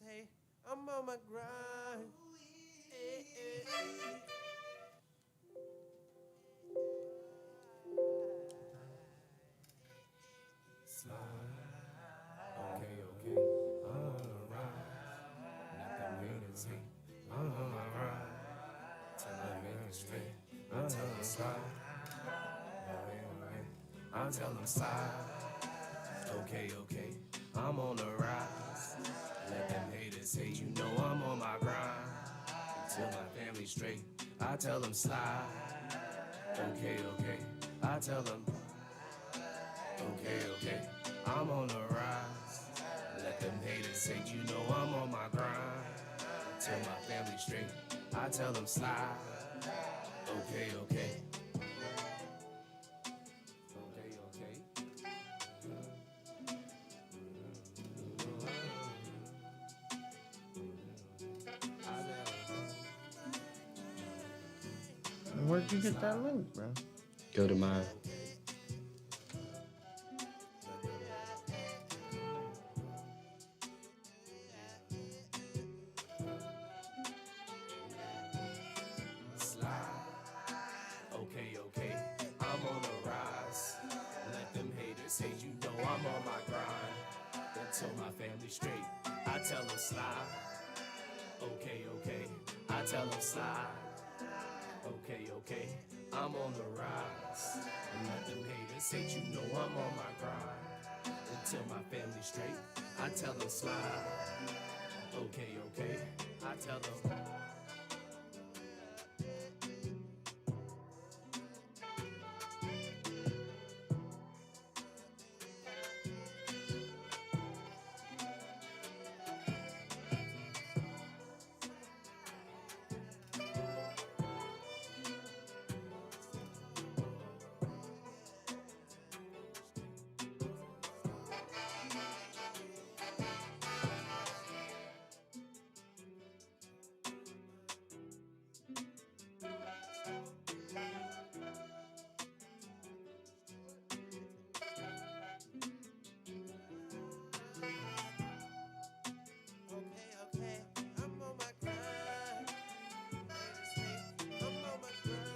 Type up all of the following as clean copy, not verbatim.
say I'm on my grind. Slide. Okay, okay. I'm on a ride. Let them haters hate. I'm on my ride. Till I make it straight. I tell them slide. I tell them slide. Okay, okay. I'm on the rise. Let them haters hate. You know I'm on my grind. Till my family straight. I tell them slide. Okay, okay. I tell them. Okay, okay, I'm on the rise. Let them haters say you know I'm on my grind. Tell my family straight, I tell them slide. Okay, okay. Okay, okay. Where'd you get that link, bro? Go to my Okay, okay, I'm on the rise. Let them haters say you know I'm on my grind. Until my family straight, I tell them slide. Okay, okay, I tell them slide. Okay, okay, I'm on the rise. And let them haters say you know I'm on my grind. Until my family straight, I tell them slide. Okay, okay, I tell them. Okay, I'm on my grind. Haters hate, I'm on my grind.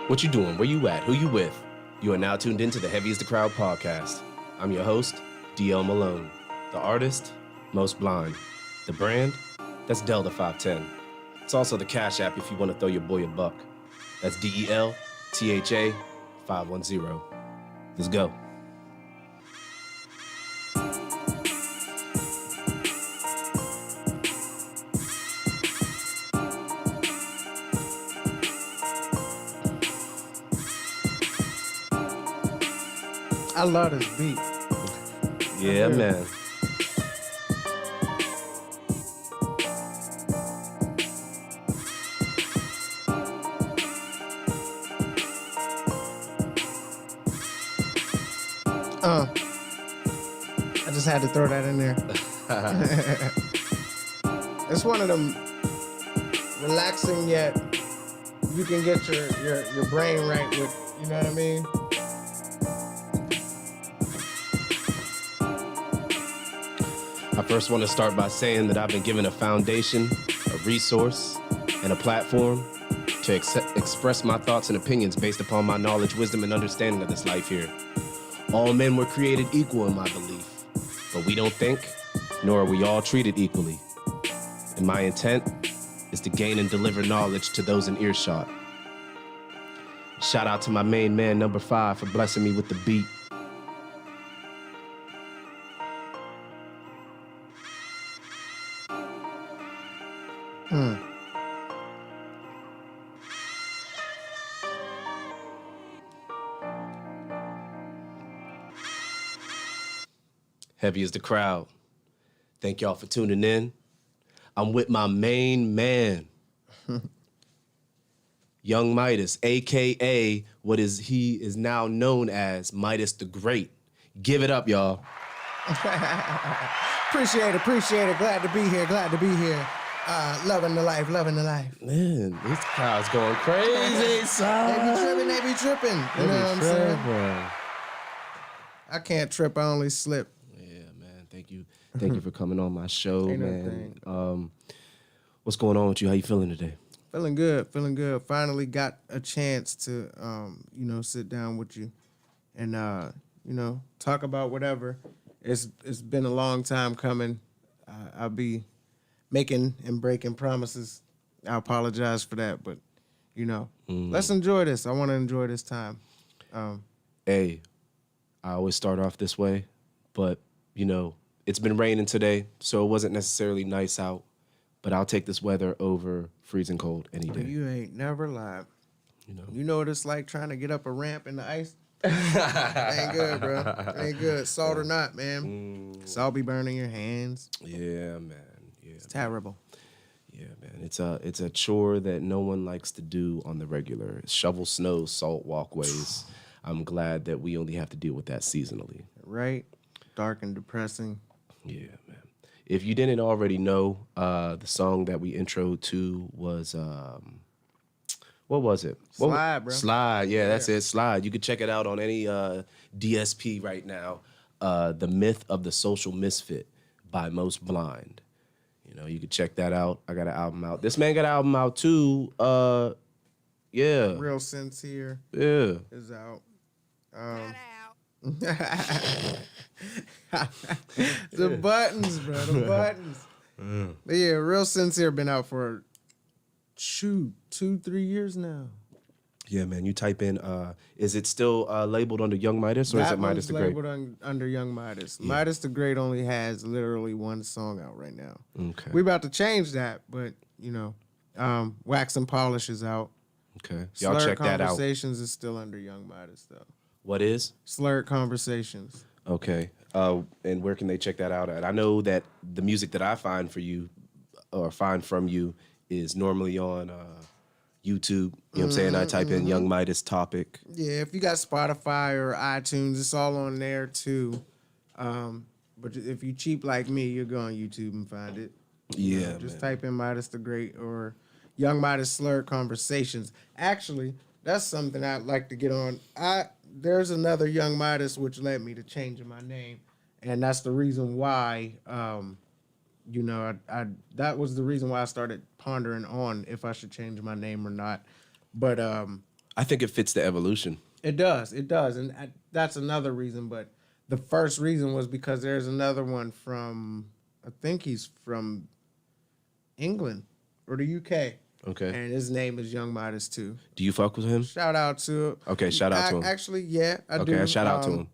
What you doing? Where you at? Who you with? You are now tuned into the Heavy is the Crowd podcast. I'm your host, DL Malone. The artist, Most Blind. The brand, that's DelTha510. It's also the Cash App if you want to throw your boy a buck. That's DELTHA 510. Let's go. I love this beat. Yeah, man. I just had to throw that in there. It's one of them relaxing yet you can get your brain right with, you know what I mean? I first want to start by saying that I've been given a foundation, a resource, and a platform to express my thoughts and opinions based upon my knowledge, wisdom, and understanding of this life here. All men were created equal in my belief, but we don't think, nor are we all treated equally. And my intent is to gain and deliver knowledge to those in earshot. Shout out to my main man, number 5, for blessing me with the beat. Heavy is the crowd. Thank y'all for tuning in. I'm with my main man, Young Midas, a.k.a. he is now known as Midas the Great. Give it up, y'all. Appreciate it. Glad to be here. Loving the life. Man, this crowd's going crazy, son. They be tripping. You know what I'm saying? I can't trip, I only slip. Yeah, man. Thank you for coming on my show, Ain't no man. thing. What's going on with you? How you feeling today? Feeling good. Finally got a chance to, sit down with you and, talk about whatever. It's been a long time coming. I'll be making and breaking promises. I apologize for that, but, let's enjoy this. I want to enjoy this time. Hey, I always start off this way, but, it's been raining today, so it wasn't necessarily nice out, but I'll take this weather over freezing cold any day. You ain't never lied. You know what it's like trying to get up a ramp in the ice? Ain't good, bro. Ain't good. Salt or not, man. Salt be burning your hands. Yeah, man. Yeah, it's terrible. Yeah, man. It's a chore that no one likes to do on the regular. Shovel snow, salt walkways. I'm glad that we only have to deal with that seasonally. Right? Dark and depressing. Yeah, man. If you didn't already know, the song that we introed to was what was it? Slide, bro. Slide, yeah, that's it. Slide. You can check it out on any DSP right now. The Myth of the Social Misfit by Most Blind. You can check that out. I got an album out. This man got an album out too. Yeah. Real Sincere. Yeah. Is out. The buttons, bro. The buttons. But yeah, Real Sincere been out for 2-3 years now. Yeah, man. You type in, is it still labeled under Young Midas, or is it Midas the Great? Labeled under Young Midas. Yeah. Midas the Great only has literally one song out right now. Okay. We about to change that, but Wax and Polish is out. Okay. Y'all Slurred check that out. Conversations is still under Young Midas though. What is? Slurred Conversations. Okay. And where can they check that out at? I know that the music that I find for you or find from you is normally on YouTube. You know what I'm saying? I type in Young Midas topic. Yeah, if you got Spotify or iTunes, it's all on there too. But if you cheap like me, you'll go on YouTube and find it. Yeah, just man. type in Midas the Great or Young Midas Slurred Conversations. Actually, that's something I'd like to get on. There's another Young Midas which led me to changing my name, and that's the reason why. That was the reason why I started pondering on if I should change my name or not. But I think it fits the evolution. it does, and that's another reason. But the first reason was because there's another one from, I think he's from England or the UK. Okay. And his name is Young Midas too. Do you fuck with him? Shout out to. Okay, shout out to him. Actually, yeah, I do. Okay, shout out to him.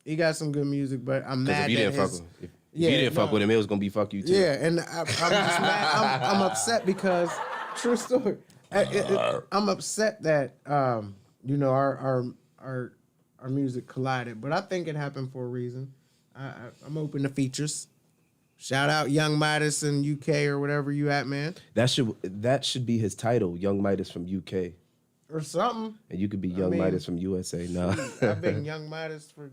He got some good music, but I'm Because mad if you that didn't fuck his, with him, if you didn't fuck with him, it was gonna be fuck you too. Yeah, and I'm just mad. I'm upset because true story. I'm upset that our music collided, but I think it happened for a reason. I'm open to features. Shout out Young Midas in UK or whatever you at, man. That should be his title, Young Midas from UK. Or something. And you could be Young Midas from USA. No. I've been Young Midas for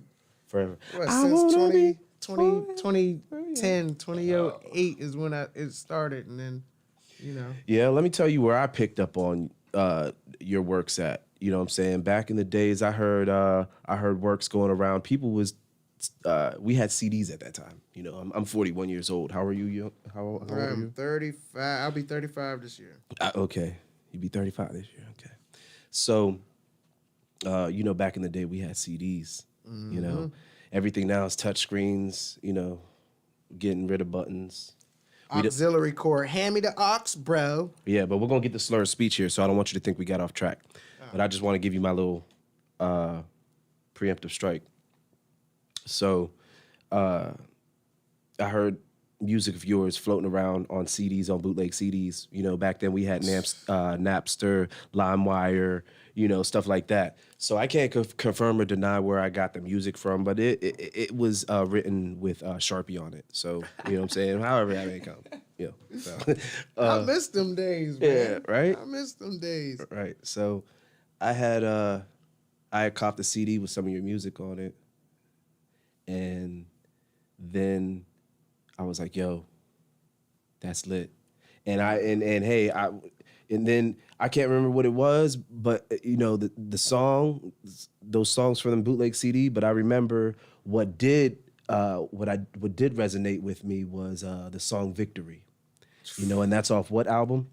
forever. since 2010, 2008 is when it started, and then, Yeah, let me tell you where I picked up on your works at. You know what I'm saying? Back in the days, I heard works going around. People was we had CDs at that time. You know, I'm 41 years old. How are you? How old are I'm you? 35. I'll be 35 this year. Okay, you'd be 35 this year. Okay, so you know, back in the day, we had CDs. You know, everything now is touch screens. You know, getting rid of buttons. Auxiliary cord. Hand me the aux, bro. Yeah, but we're gonna get the slur of speech here, so I don't want you to think we got off track. But I just want to give you my little preemptive strike. So, I heard music of yours floating around on CDs, on bootleg CDs. You know, back then we had Napster, LimeWire, you know, stuff like that. So I can't confirm or deny where I got the music from, but it was written with Sharpie on it. So, you know what I'm saying? However that may come. Yeah. So, I miss them days, man. yeah, right? I miss them days. Right. So I had copped a CD with some of your music on it. And then I was like, yo, that's lit. And then I can't remember what it was, but you know, the song, those songs from the bootleg CD, but I remember what did resonate with me was the song Victory. You know, and that's off what album?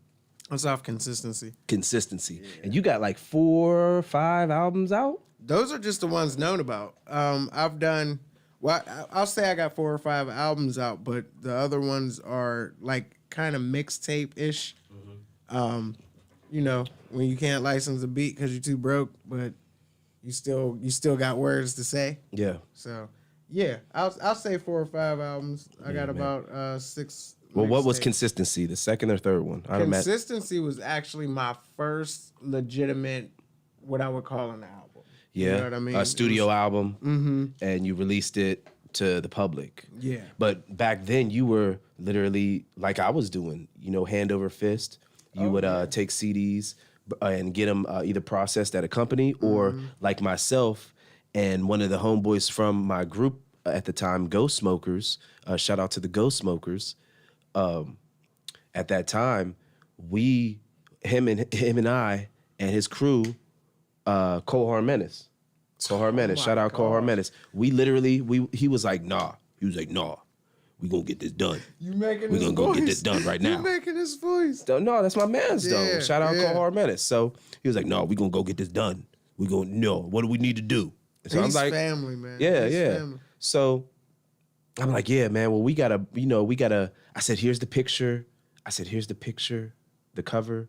That's off Consistency. Consistency. Yeah. And you got like 4 or 5 albums out? Those are just the ones known about. I've done, well, I'll say I got 4 or 5 albums out, but the other ones are like kind of mixtape-ish. Mm-hmm. You know, when you can't license a beat because you're too broke, but you still got words to say. Yeah. So, yeah, I'll say 4 or 5 albums. I got about 6. Well, what was Consistency, the second or third one? Consistency was actually my first legitimate, what I would call an album. Yeah, you know what I mean? A studio album, and you released it to the public. Yeah. But back then, you were literally, like I was doing, you know, hand over fist. You would take CDs and get them either processed at a company or like myself and one of the homeboys from my group at the time, Ghost Smokers, shout out to the Ghost Smokers. At that time, him and I and his crew, Cole Menace, shout out Cole Menace. We literally, he was like, nah. He was like, nah, we gonna get this done. You making we his gonna voice. go get this done right now. You making his voice. No, that's my man's though. Shout out Cole Menace. So he was like, no, we gonna go get this done. We gonna know what do we need to do. And so He's I'm like, family, man. Yeah, He's yeah. family. So I'm like, yeah, man. Well, we gotta. I said, here's the picture. The cover.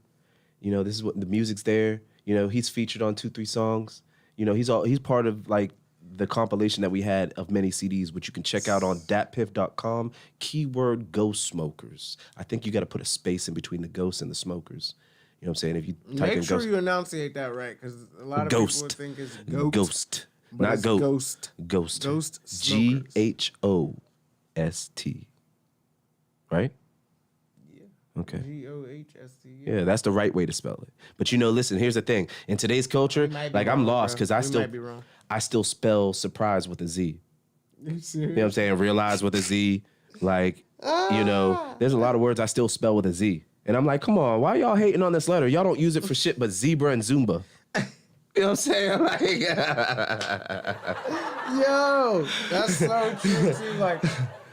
You know, this is what the music's there. You know, he's featured on 2-3 songs. You know, he's part of like the compilation that we had of many CDs, which you can check out on datpiff.com. Keyword Ghost Smokers. I think you got to put a space in between the ghosts and the smokers. You know what I'm saying? If you type in Make sure ghost, you enunciate that right, because a lot of ghost. people think it's goat. Ghost. But Not it's goat. Ghost. Ghost. Ghost Smokers. GHOST. Right? Yeah. Okay. GOHST. Yeah, that's the right way to spell it. But you know, listen, here's the thing. In today's culture, like I'm lost because I still spell surprise with a Z. You serious? You know what I'm saying? Realize with a Z. Like, you know, there's a lot of words I still spell with a Z. And I'm like, come on, why y'all hating on this letter? Y'all don't use it for shit but zebra and Zumba. You know what I'm saying? Like, yo, that's so true too. Like,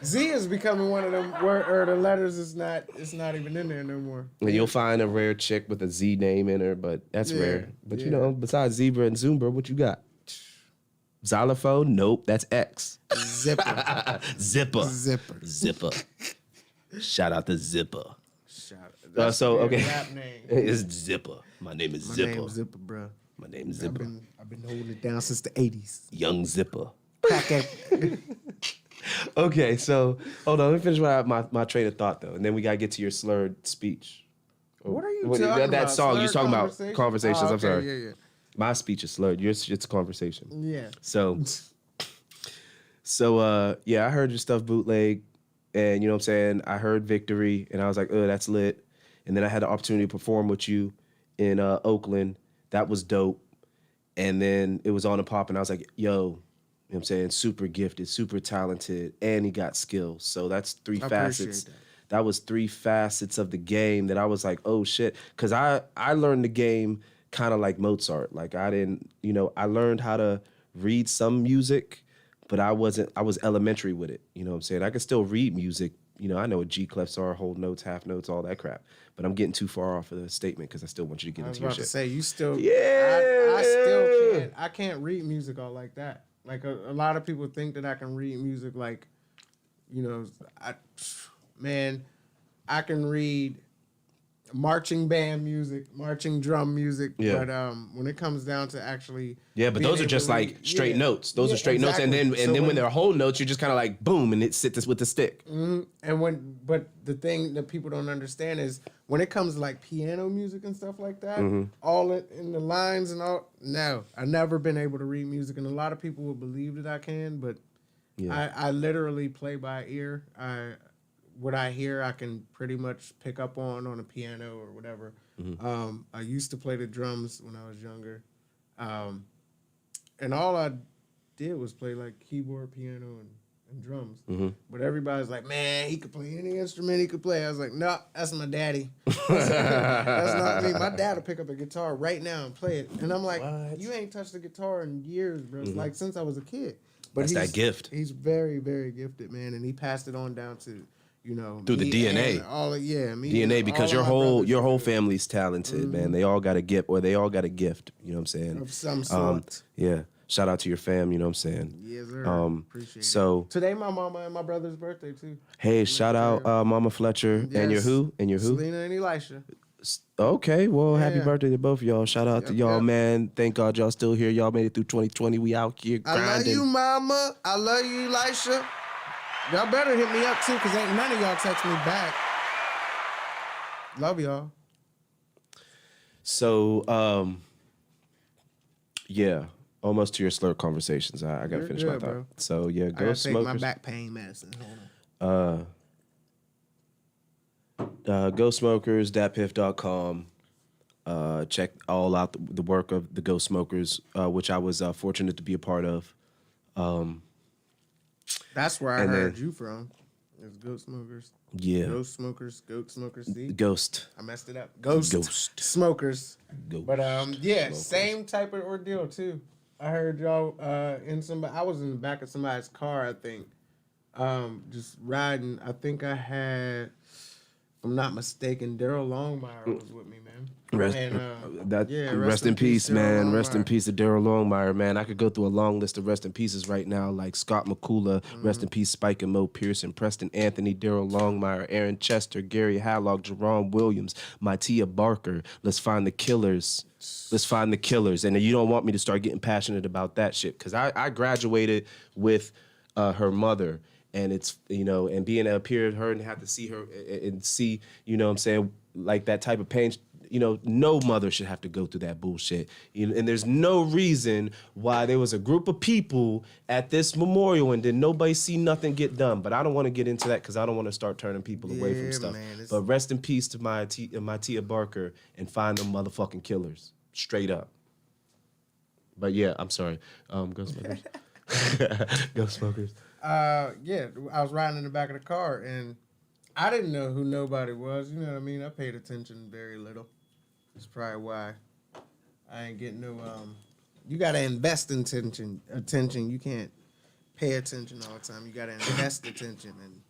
Z is becoming one of them or the letters is not. It's not even in there no more. and you'll find a rare chick with a Z name in her, but that's rare. But you know, besides zebra and Zumba, what you got? Xylophone? Nope, that's X. Zipper. Zipper. Shout out to Zipper. That's so their okay, rap name. it's Zipper. My name is Zipper. My name's Zipper, bro. My name is Zipper. I've been holding it down since the 80s. Young Zipper. Crack it. Okay, so hold on. Let me finish my train of thought though, and then we gotta get to your slurred speech. What are you talking about? That song you was talking about conversations. Oh, I'm sorry. Yeah. My speech is slurred. Yours, it's a conversation. Yeah. So yeah, I heard your stuff bootleg, and you know what I'm saying. I heard Victory, and I was like, oh, that's lit. And then I had the opportunity to perform with you in Oakland. That was dope. And then it was on and pop, and I was like, yo, you know what I'm saying, super gifted, super talented, and he got skills. So that's 3 facets. that was 3 facets of the game that I was like, oh shit. Cause I learned the game kind of like Mozart. Like I didn't, I learned how to read some music, but I was elementary with it. You know what I'm saying? I could still read music. I know what G clefs are, whole notes, half notes, all that crap. But I'm getting too far off of the statement because I still want you to get into your shit. I was about to say, you still, Yeah. I still can't, I can't read music all like that. Like a lot of people think that I can read music like, I can read marching band music, marching drum music, but when it comes down to actually but those are just like straight notes. Those are straight notes, and then when they're whole notes, you're just kind of like boom, and it sits with the stick. Mm-hmm. But the thing that people don't understand is when it comes to like piano music and stuff like that, all in the lines and all. No, I've never been able to read music, and a lot of people will believe that I can, but I literally play by ear. What I hear, I can pretty much pick up on a piano or whatever. I used to play the drums when I was younger. And all I did was play like keyboard, piano, and drums. But everybody's like, man, he could play any instrument he could play. I was like, no, that's my daddy. That's not me. My dad will pick up a guitar right now and play it. And I'm like, you ain't touched the guitar in years, bro. Like since I was a kid. But that's that gift. He's very, very gifted, man. And he passed it on down to, through the DNA. DNA, because your whole family's talented, man. They all got a gift, or they all got a gift. You know what I'm saying? Of some sort. Shout out to your fam. You know what I'm saying? Yes, sir. Appreciate it. Today, my mama and my brother's birthday too. Hey, shout out Mama Fletcher and your who? Selena and Elisha. Okay, well, happy birthday to both of y'all. Shout out to y'all, man. Thank God y'all still here. Y'all made it through 2020. We out here grinding. I love you, Mama. I love you, Elisha. Y'all better hit me up too, because ain't none of y'all text me back. Love y'all. So, almost to your slurp conversations. I gotta finish my thought. Bro. So go smokers. Take my back pain medicine. Hold on. Go smokers, datpiff.com. Check all out the work of the Go Smokers, which I was fortunate to be a part of. That's where I heard you from. It's Goat Smokers. Yeah. Ghost Smokers. Goat Smokers. See? Ghost. I messed it up. Ghost Smokers. Ghost. But Smokers. Same type of ordeal too. I heard y'all I was in the back of somebody's car, I think. Just riding. I think I had, if I'm not mistaken, Daryl Longmire was with me, man. Rest in peace, man. Longmire. Rest in peace to Daryl Longmire, man. I could go through a long list of rest in pieces right now, like Scott McCullough, rest in peace, Spike and Mo Pearson, Preston Anthony, Daryl Longmire, Aaron Chester, Gary Hadlock, Jerome Williams, Maitia Barker. Let's find the killers. And you don't want me to start getting passionate about that shit, because I graduated with her mother. And it's, and being up here with her and have to see her and see, what I'm saying, like that type of pain, no mother should have to go through that bullshit. And there's no reason why there was a group of people at this memorial and then nobody see nothing get done. But I don't want to get into that because I don't want to start turning people away from stuff. Man, but rest in peace to Maitia Barker, and find them motherfucking killers. Straight up. But yeah, I'm sorry. Go Smokers. Go Smokers. I was riding in the back of the car, and I didn't know who nobody was. You know what I mean? I paid attention very little. That's probably why I ain't getting no. You gotta invest in attention. You can't pay attention all the time. You gotta invest attention, and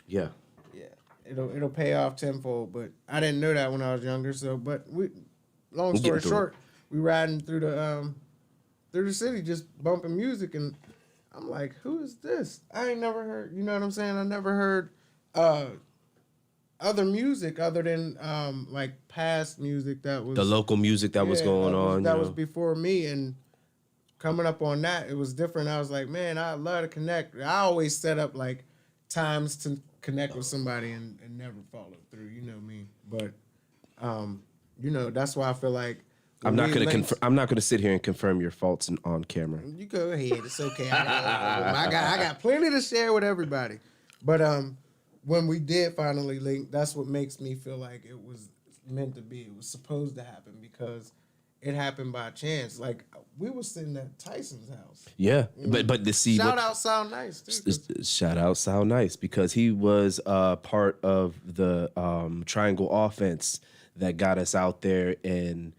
it'll pay off tenfold. But I didn't know that when I was younger. So, but long story short, we riding through the city, just bumping music, and I'm like, who is this? I ain't never heard, you know what I'm saying? I never heard other music other than like past music that was... The local music that was going on. That was before me, and coming up on that, it was different. I was like, man, I love to connect. I always set up like times to connect with somebody and never follow through, you know me. But, that's why I feel like... I'm not gonna sit here and confirm your faults on camera. You go ahead. It's okay. I got plenty to share with everybody. But when we did finally link, that's what makes me feel like it was meant to be. It was supposed to happen, because it happened by chance. Like we were sitting at Tyson's house. Yeah, but the see Shout out Sound Nice too. 'Cause shout out Sound Nice because he was part of the triangle offense that got us out there and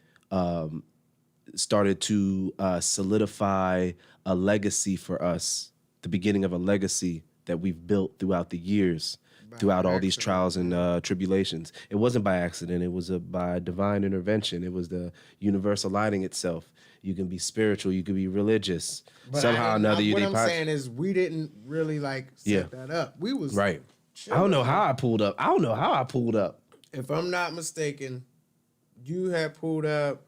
started to solidify a legacy for us, the beginning of a legacy that we've built throughout the years, throughout all these trials and tribulations. It wasn't by accident. It was by divine intervention. It was the universe aligning itself. You can be spiritual. You can be religious. But Somehow or another, what I'm saying is we didn't really like set that up. We was right. chilling. I don't know how I pulled up. If I'm not mistaken, you had pulled up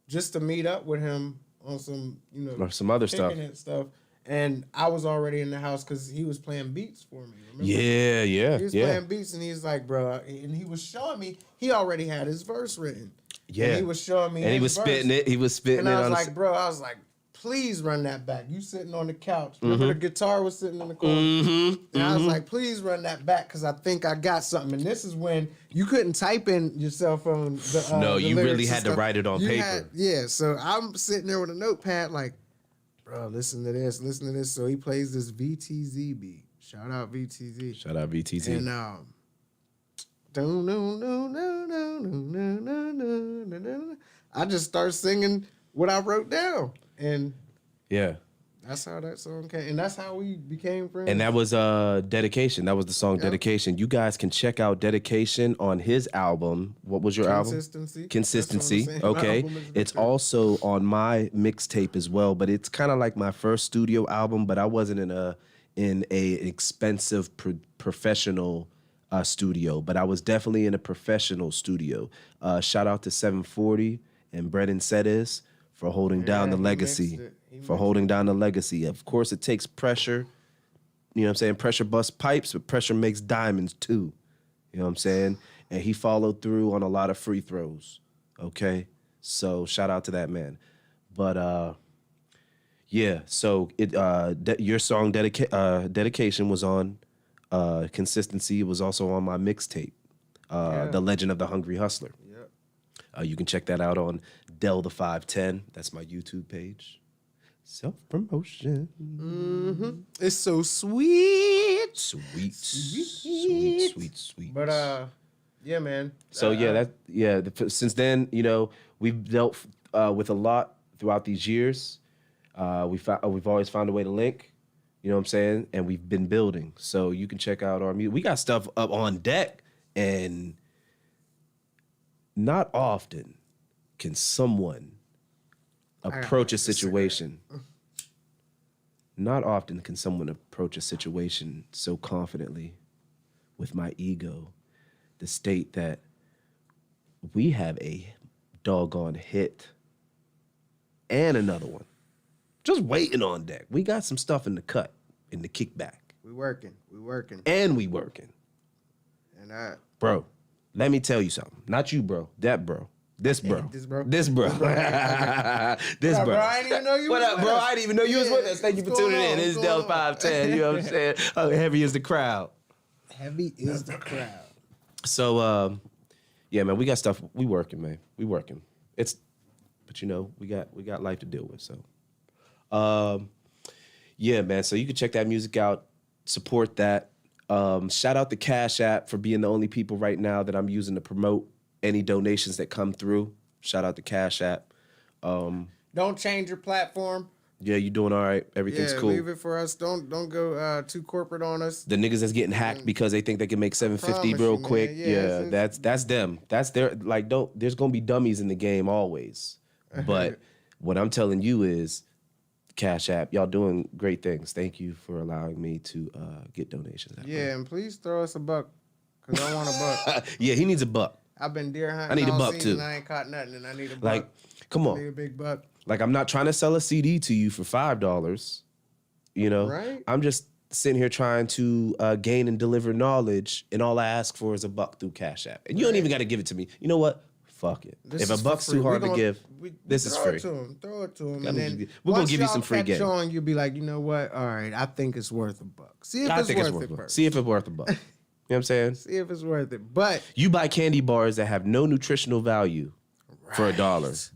just to meet up with him on some, Or some other stuff. stuff. And I was already in the house because he was playing beats for me. Remember? Yeah. He was playing beats and he's like, bro, and he was showing me he already had his verse written. Yeah. And he was showing me and he was spitting it. He was spitting and it. I was on like, bro, please run that back. You sitting on the couch. Remember the guitar was sitting in the corner? And I was like, please run that back because I think I got something. And this is when you couldn't type in your cell phone. No, you really lyrics and had to stuff. write it on paper. So I'm sitting there with a notepad like, bro, listen to this. So he plays this VTZ beat. Shout out VTZ. Shout out VTZ. And I just start singing what I wrote down. And yeah. that's how that song came. And that's how we became friends. And that was Dedication. That was the song Dedication. You guys can check out Dedication on his album. What was your album? Consistency. Okay. It's also on my mixtape as well, but it's kind of like my first studio album, but I wasn't in a expensive professional studio, but I was definitely in a professional studio. Shout out to 740 and Brennan Sedes for holding down the legacy. Holding down the legacy. Of course, it takes pressure. You know what I'm saying? Pressure busts pipes, but pressure makes diamonds too. You know what I'm saying? And he followed through on a lot of free throws. Okay? So shout out to that man. But yeah, so your song Dedication was on Consistency. It was also on my mixtape, The Legend of the Hungry Hustler. Yep. You can check that out on DelTha510. That's my YouTube page. Self-promotion. Mm-hmm. It's so sweet. Sweet. But yeah, man. So since then, we've dealt with a lot throughout these years. We've always found a way to link. You know what I'm saying? And we've been building. So you can check out our music. We got stuff up on deck, and not often can someone approach a situation. Not often can someone approach a situation so confidently with my ego, the state that we have a doggone hit and another one just waiting on deck. We got some stuff in the cut, in the kickback. We working. And we working. And bro, let me tell you something. Not you, bro. That bro. This bro. This bro. This bro. Bro, I didn't even know you What was up, with bro? us. I didn't even know you was with us. Thank you for tuning in. This is What's going DelTha510. You know what I'm saying? Oh, heavy is the crowd. Heavy is the crowd. So, yeah, man, we got stuff. We working, man. We working. But we got life to deal with. So, yeah, man. So you can check that music out. Support that. Shout out to Cash App for being the only people right now that I'm using to promote any donations that come through. Shout out to Cash App. Don't change your platform. Yeah, you doing all right. Everything's cool. Leave it for us. Don't go too corporate on us. The niggas that's getting hacked because they think they can make $750 real quick. Yeah, that's them. That's their there's gonna be dummies in the game always. But what I'm telling you is, Cash App, y'all doing great things. Thank you for allowing me to get donations. And please throw us a buck, cause I want a buck. Yeah, he needs a buck. I've been deer hunting. I need a all buck season, too. I ain't caught nothing, and I need a buck. Like, come on. I need a big buck. Like, I'm not trying to sell a CD to you for $5. Right? I'm just sitting here trying to gain and deliver knowledge, and all I ask for is a buck through Cash App. And you don't even got to give it to me. You know what? Fuck it. If a buck's too hard to give, this is free. Throw it to him. And then we're going to give you some free game. On, you'll be like, you know what? All right, I think it's worth a buck. See if it's worth it first. See if it's worth a buck. You know what I'm saying? See if it's worth it. But you buy candy bars that have no nutritional value for $1.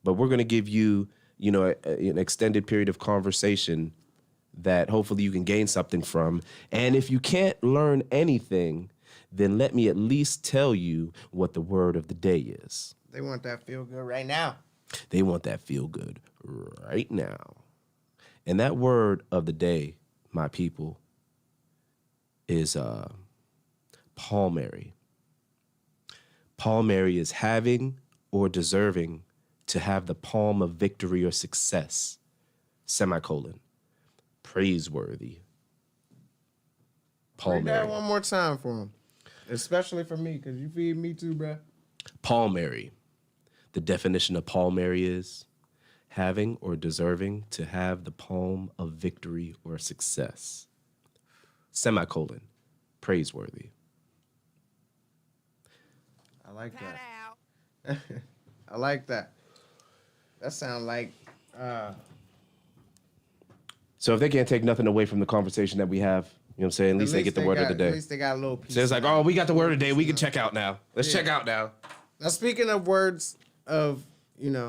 but we're going to give you, an extended period of conversation that hopefully you can gain something from. And if you can't learn anything, then let me at least tell you what the word of the day is. They want that feel good right now. They want that feel good right now. And that word of the day, my people, is Palmary. Palmary is having or deserving to have the palm of victory or success, semicolon, praiseworthy. Read that Palmary. one more time for him. Especially for me, because you feed me too, bruh. Palmary. The definition of Palmary is having or deserving to have the palm of victory or success, semicolon, praiseworthy. I like that. I like that. That sound like So if they can't take nothing away from the conversation that we have, you know what I'm saying? At least they get the word of the day. At least they got a little piece. So it's like, oh, we got the word of the day. We can check out now. Let's check out now. Now, speaking of words of,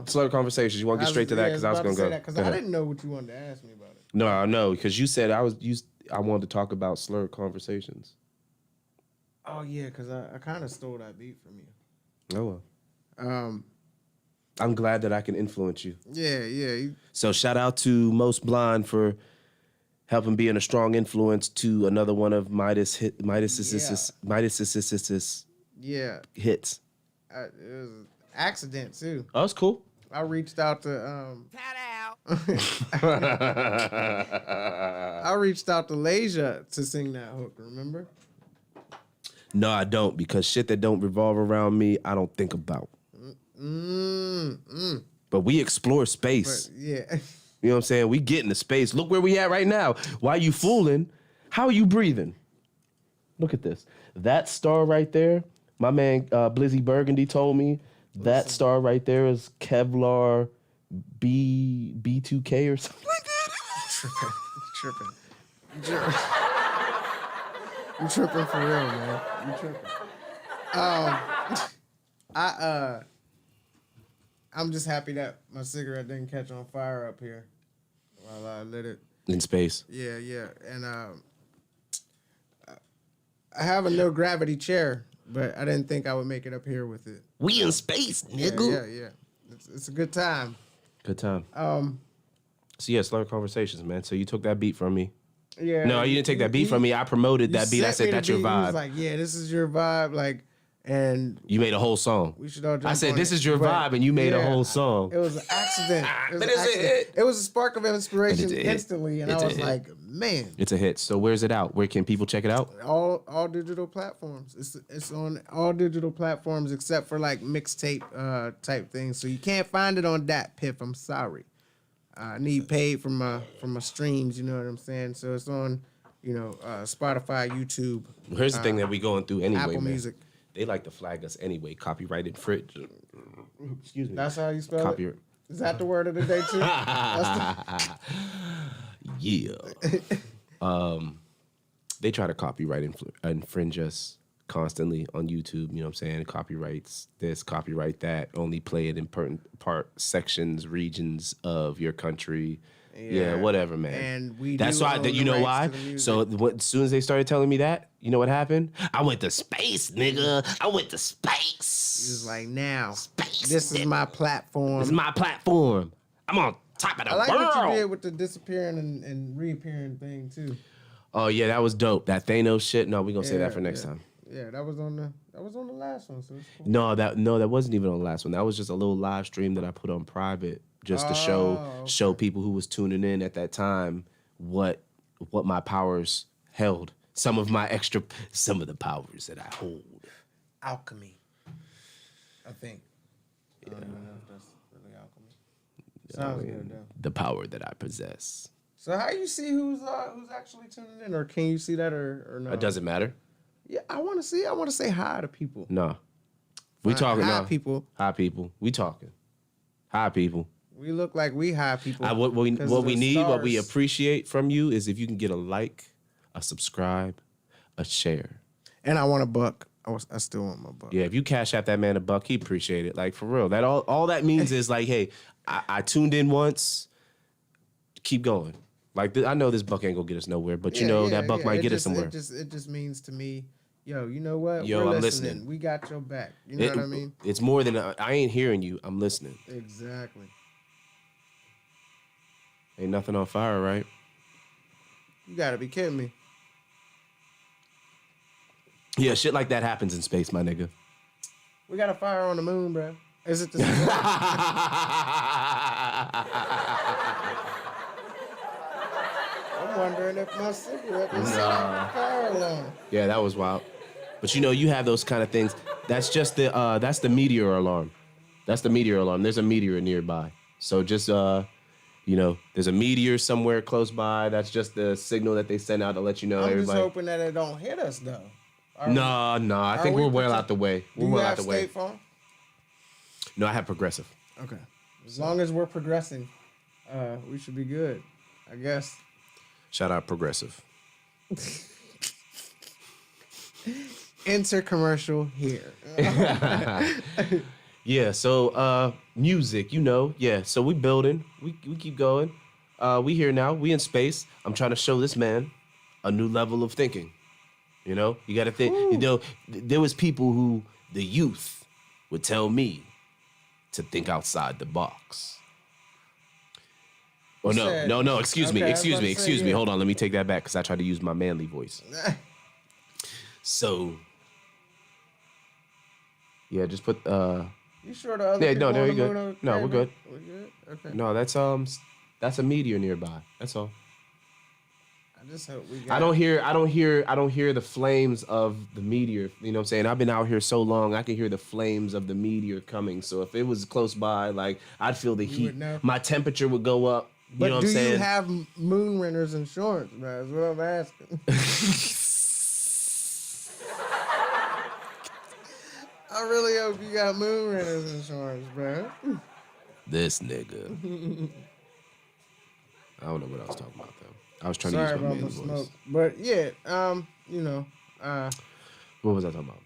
Slow conversations. You want to get straight to that because I was going to go. Because I didn't know what you wanted to ask me about it. No, I know because you said I wanted to talk about slurred conversations. Oh, yeah, because I kind of stole that beat from you. Oh, well. I'm glad that I can influence you. Yeah. So shout out to Most Blind for helping being a strong influence to another one of Midas' Yeah. hits. It was an accident, too. Oh, that's cool. I reached out to... I reached out to Lasia to sing that hook, remember? No, I don't, because shit that don't revolve around me, I don't think about. But we explore space. But, yeah. You know what I'm saying? We get into space. Look where we at right now. Why you fooling? How are you breathing? Look at this. That star right there, my man Blizzy Burgundy told me, that star right there is Kevlar B2K or something like that. Tripping. You tripping for real, man. You tripping. I'm just happy that my cigarette didn't catch on fire up here while I lit it. In space. Yeah. And I have a no gravity chair, but I didn't think I would make it up here with it. We in space, nigga. Yeah. It's a good time. Good time. So yeah, slow conversations, man. So you took that beat from me. Yeah. No, you didn't take that beat from me. I promoted that beat. I sent me said the that's your beat. He vibe. was like, yeah, this is your vibe. Like, and You made a whole song. we should all jump I said on this it. is your But, vibe, and you made a whole song. It was an accident. But it's a hit. It was a spark of inspiration It's a hit. instantly, and It's I a was hit. like, man, It's a hit. So where's it out? Where can people check it out? all digital platforms. It's on all digital platforms except for like mixtape type things. So you can't find it on that Piff. I'm sorry. I need paid from my streams. You know what I'm saying? So it's on, Spotify, YouTube. Here's the thing that we going through anyway, Apple man. Music. They like to flag us anyway. Copyright infringement. Excuse me. That's how you spell Copyright. it. Is that the word of the day too? Yeah. They try to copyright infringe us constantly on YouTube. You know what I'm saying? Copyrights this, copyright that. Only play it in part sections, regions of your country. Yeah, whatever, man. And we That's do why. own the You know rights why? to the music. So as soon as they started telling me that, you know what happened? I went to space, nigga. I went to space. He was like, now, Space, this is nigga. my platform. This is my platform. I'm on top of the I like world. what you did with the disappearing and reappearing thing too. Oh yeah, that was dope. That Thanos shit. No, we gonna say that for next time. Yeah, that was on the last one, so it's cool. No, that wasn't even on the last one. That was just a little live stream that I put on private just to show people who was tuning in at that time what my powers held. Some of the powers that I hold. Alchemy, I think. I don't even know if that's really alchemy. Sounds good though. The power that I possess. So how you see who's actually tuning in, or can you see that or no? It doesn't matter. Yeah, I want to see. I want to say hi to people. No. We talking hi, no. people. Hi people. We talking. Hi people. We look like we high people. What we 'cause of the need, what we stars. appreciate from you is if you can get a like, a subscribe, a share. And I want a buck. I still want my buck. Yeah, if you cash out that man $1, he appreciate it. Like for real. That all that means is like, hey, I tuned in once. Keep going. Like I know this buck ain't gonna get us nowhere, but you know that buck might get us somewhere. It just means to me, yo, you know what? Yo, We're I'm listening. listening. We got your back. You know what I mean? It's more than I ain't hearing you. I'm listening. Exactly. Ain't nothing on fire, right? You gotta be kidding me. Yeah, shit like that happens in space, my nigga. We got a fire on the moon, bro. Is it the same? I'm wondering if my cigarette is fire alarm. Yeah, that was wild. But you know, you have those kind of things. That's just that's the meteor alarm. That's the meteor alarm. There's a meteor nearby. So just you know, there's a meteor somewhere close by. That's just the signal that they send out to let you know I'm everybody. just hoping that it don't hit us though. No. I think we're well out the way. We're well out the way. State Farm? No, I have Progressive. Okay. As long as we're progressing, we should be good, I guess. Shout out Progressive. Enter commercial here. Yeah, so music, you know, yeah. So we building, we keep going. We here now, we in space. I'm trying to show this man a new level of thinking. You know, you got to think. You know, there was people who the youth would tell me to think outside the box. Oh no! Excuse me. Hold on, let me take that back because I tried to use my manly voice. So, yeah, just put. You sure the other Yeah, people no, on there you the go. moon are No, we're good. We're good? Okay. No, that's a meteor nearby. That's all. I just hope we got I don't hear the flames of the meteor. You know what I'm saying? I've been out here so long, I can hear the flames of the meteor coming. So if it was close by, like I'd feel the heat. My temperature would go up. But You know what I'm saying? do you have moon renter's insurance, bro? That's what I'm asking. I really hope you got moon renter's insurance, bro. This nigga. I don't know what I was talking about though. I was trying Sorry to use my about manly the voice. smoke. But yeah, you know, What was I talking about?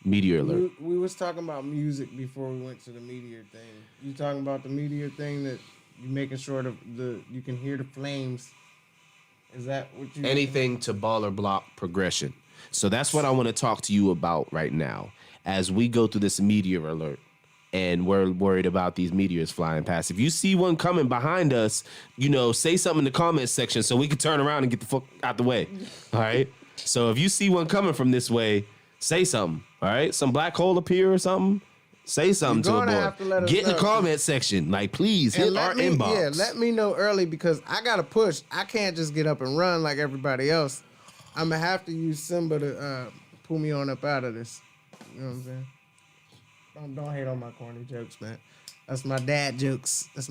Meteor alert. we was talking about music before we went to the meteor thing. You talking about the meteor thing that you making sure you can hear the flames. Is that what you Anything to ball or block progression. So that's what I want to talk to you about right now as we go through this meteor alert. And we're worried about these meteors flying past. If you see one coming behind us, you know, say something in the comments section so we can turn around and get the fuck out the way. All right? So if you see one coming from this way, say something. All right? Some black hole appear or something. Say something to a boy. Get in the comment section. Like, please hit our inbox. Yeah, let me know early because I got to push. I can't just get up and run like everybody else. I'm going to have to use Simba to pull me on up out of this. You know what I'm saying? Don't hate on my corny jokes, man. That's my dad jokes. What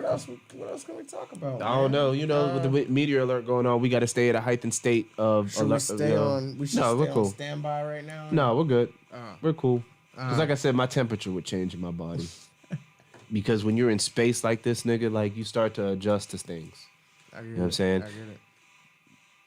else can we talk about? I don't know. You know, with the meteor alert going on, we got to stay at a heightened state of should alert. We stay on. We should stay we're cool. on standby right now. No, we're good. We're cool. Because like I said, my temperature would change in my body. Because when you're in space like this, nigga, like you start to adjust to things. You know what I'm saying? I get it.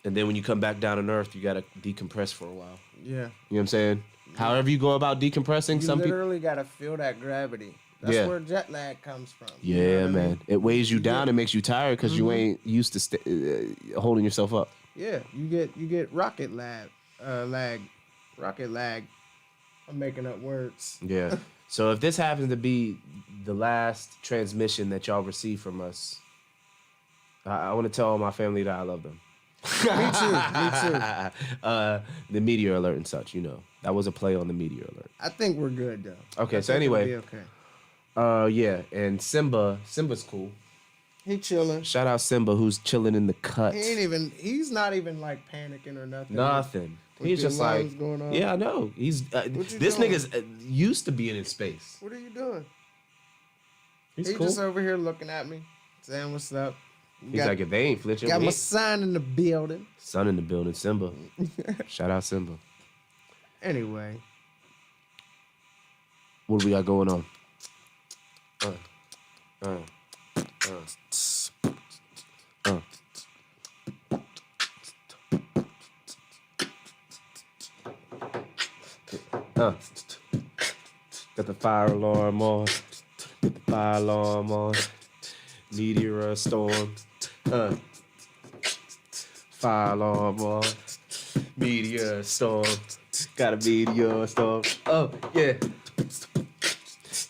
And then when you come back down on Earth, you got to decompress for a while. Yeah. You know what I'm saying? However you go about decompressing, You some people... literally got to feel that gravity. That's where jet lag comes from. Yeah, you know what man. I mean? It weighs you down and makes you tired because you ain't used to holding yourself up. Yeah, you get rocket lag. Rocket lag. I'm making up words. Yeah. So if this happens to be the last transmission that y'all receive from us, I want to tell all my family that I love them. Me too. The meteor alert and such, you know. That was a play on the meteor alert. I think we're good though. Okay, so it'll anyway. be okay. Yeah, and Simba's cool. He chilling. Shout out Simba who's chilling in the cut. He's not even like panicking or nothing. Nothing. With He's the just like, alarms going on. yeah, I know. He's this doing? nigga's used to being in space. What are you doing? He's He cool. just over here looking at me, saying what's up. He's like, if they ain't flinching, Got we my ain't. son in the building. Son in the building, Simba. Shout out Simba. Anyway. What do we got going on? Got the fire alarm on. Got the fire alarm on. Meteor storm. Fire alarm on. Meteor storm. Got a meteor storm. Oh, yeah.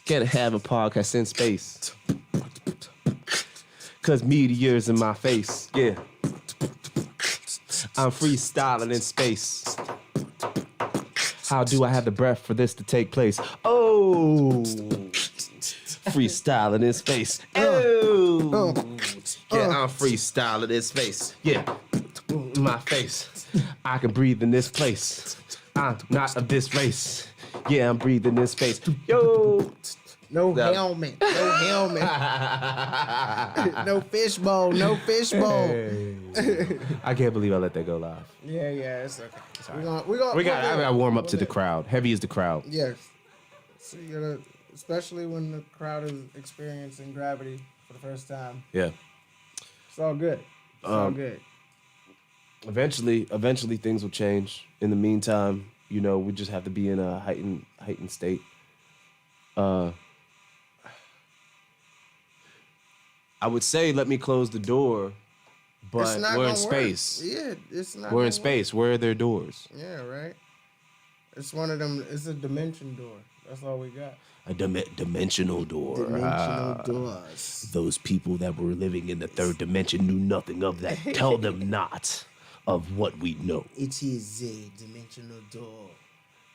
Gotta have a podcast in space. Cause meteors in my face. Yeah. I'm freestyling in space. How do I have the breath for this to take place? Oh, freestyling in space. Oh, yeah, I'm freestyling in space. Yeah, my face. I can breathe in this place. I'm not of this race. Yeah, I'm breathing in space. Yo. No helmet. No helmet. No fishbowl. No fishbowl. I can't believe I let that go live. Yeah, it's okay. We gotta warm up to the crowd. Heavy is the crowd. Yes. So you gotta, especially when the crowd is experiencing gravity for the first time. Yeah. It's all good. It's all good. Eventually things will change. In the meantime, we just have to be in a heightened state. I would say let me close the door, but we're in space. Yeah, it's not. We're in space. Where are their doors? Yeah, right. It's one of them. It's a dimension door. That's all we got. A dimensional door. Dimensional doors. Those people that were living in the third dimension knew nothing of that. Tell them not of what we know. It is a dimensional door.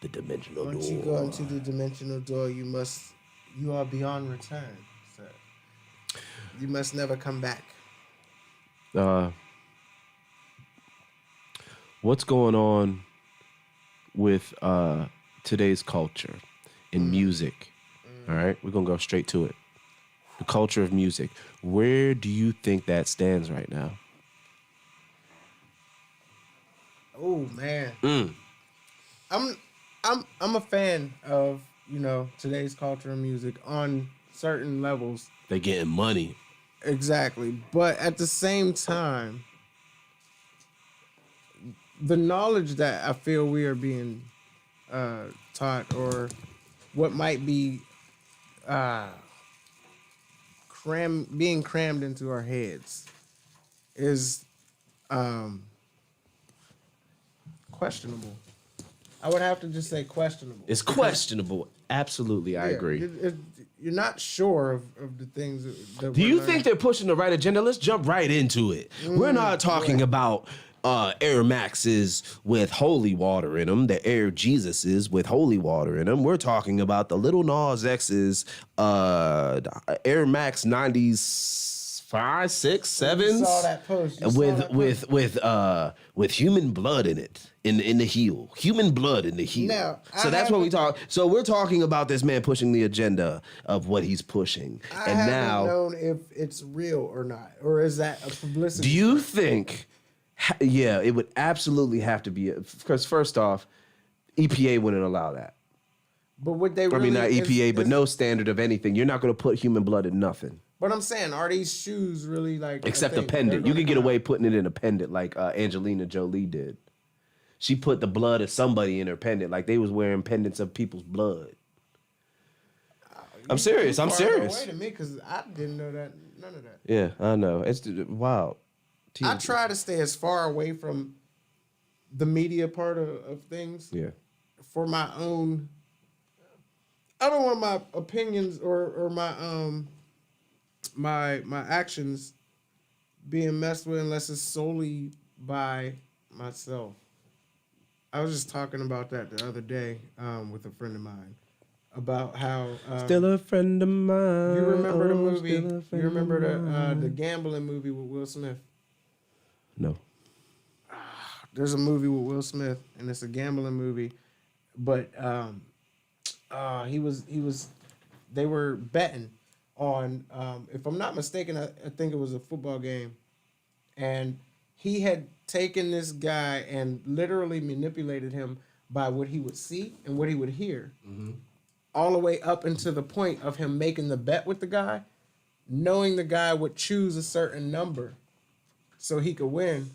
The dimensional door. Once you go into the dimensional door, you are beyond return, sir. You must never come back. What's going on with today's culture in music? All right, we're gonna go straight to it. The culture of music. Where do you think that stands right now? Oh man, I'm a fan of today's culture of music on certain levels. They're getting money. Exactly, but at the same time, the knowledge that I feel we are being taught, or what might be being crammed into our heads, is questionable. I would have to just say questionable. It's questionable. Absolutely, I agree. You're not sure of the things that Do you think they're pushing the right agenda? Let's jump right into it. We're not talking about Air Maxes with holy water in them, the Air Jesuses with holy water in them. We're talking about the Little Nas X's Air Max 90s 5, 6, 7s saw that post. with human blood in it. In the heel. Human blood in the heel. Now, so that's what we talk. So we're talking about this man pushing the agenda of what he's pushing. I haven't known if it's real or not. Or is that a publicity? Do you think, yeah, it would absolutely have to be, because first off, EPA wouldn't allow that. But would they really? I mean, not EPA, but no standard of anything. You're not going to put human blood in nothing. But I'm saying, are these shoes really like... Except a pendant. You could get away putting it in a pendant like Angelina Jolie did. She put the blood of somebody in her pendant, like they was wearing pendants of people's blood. I'm serious. I'm serious. Wait a minute, because I didn't know that. None of that. Yeah, I know. It's wild. I try to stay as far away from the media part of things. Yeah. For my own... I don't want my opinions or my my actions being messed with unless it's solely by myself. I was just talking about that the other day with a friend of mine about how still a friend of mine. You remember the movie? You remember the gambling movie with Will Smith? No. There's a movie with Will Smith, and it's a gambling movie, but they were betting on, if I'm not mistaken, I think it was a football game, and he had taken this guy and literally manipulated him by what he would see and what he would hear, all the way up until the point of him making the bet with the guy, knowing the guy would choose a certain number so he could win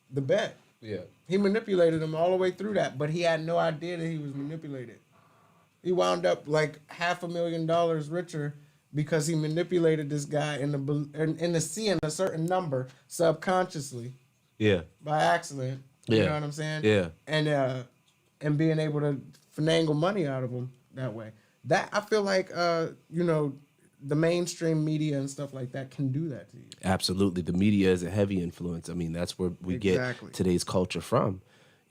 the bet. Yeah. He manipulated him all the way through that, but he had no idea that he was manipulated. He wound up like $500,000 richer because he manipulated this guy into seeing a certain number subconsciously Yeah. by accident. You Yeah. know what I'm saying? Yeah. And being able to finagle money out of him that way. That I feel like the mainstream media and stuff like that can do that to you. Absolutely. The media is a heavy influence. I mean, that's where we Exactly. get today's culture from.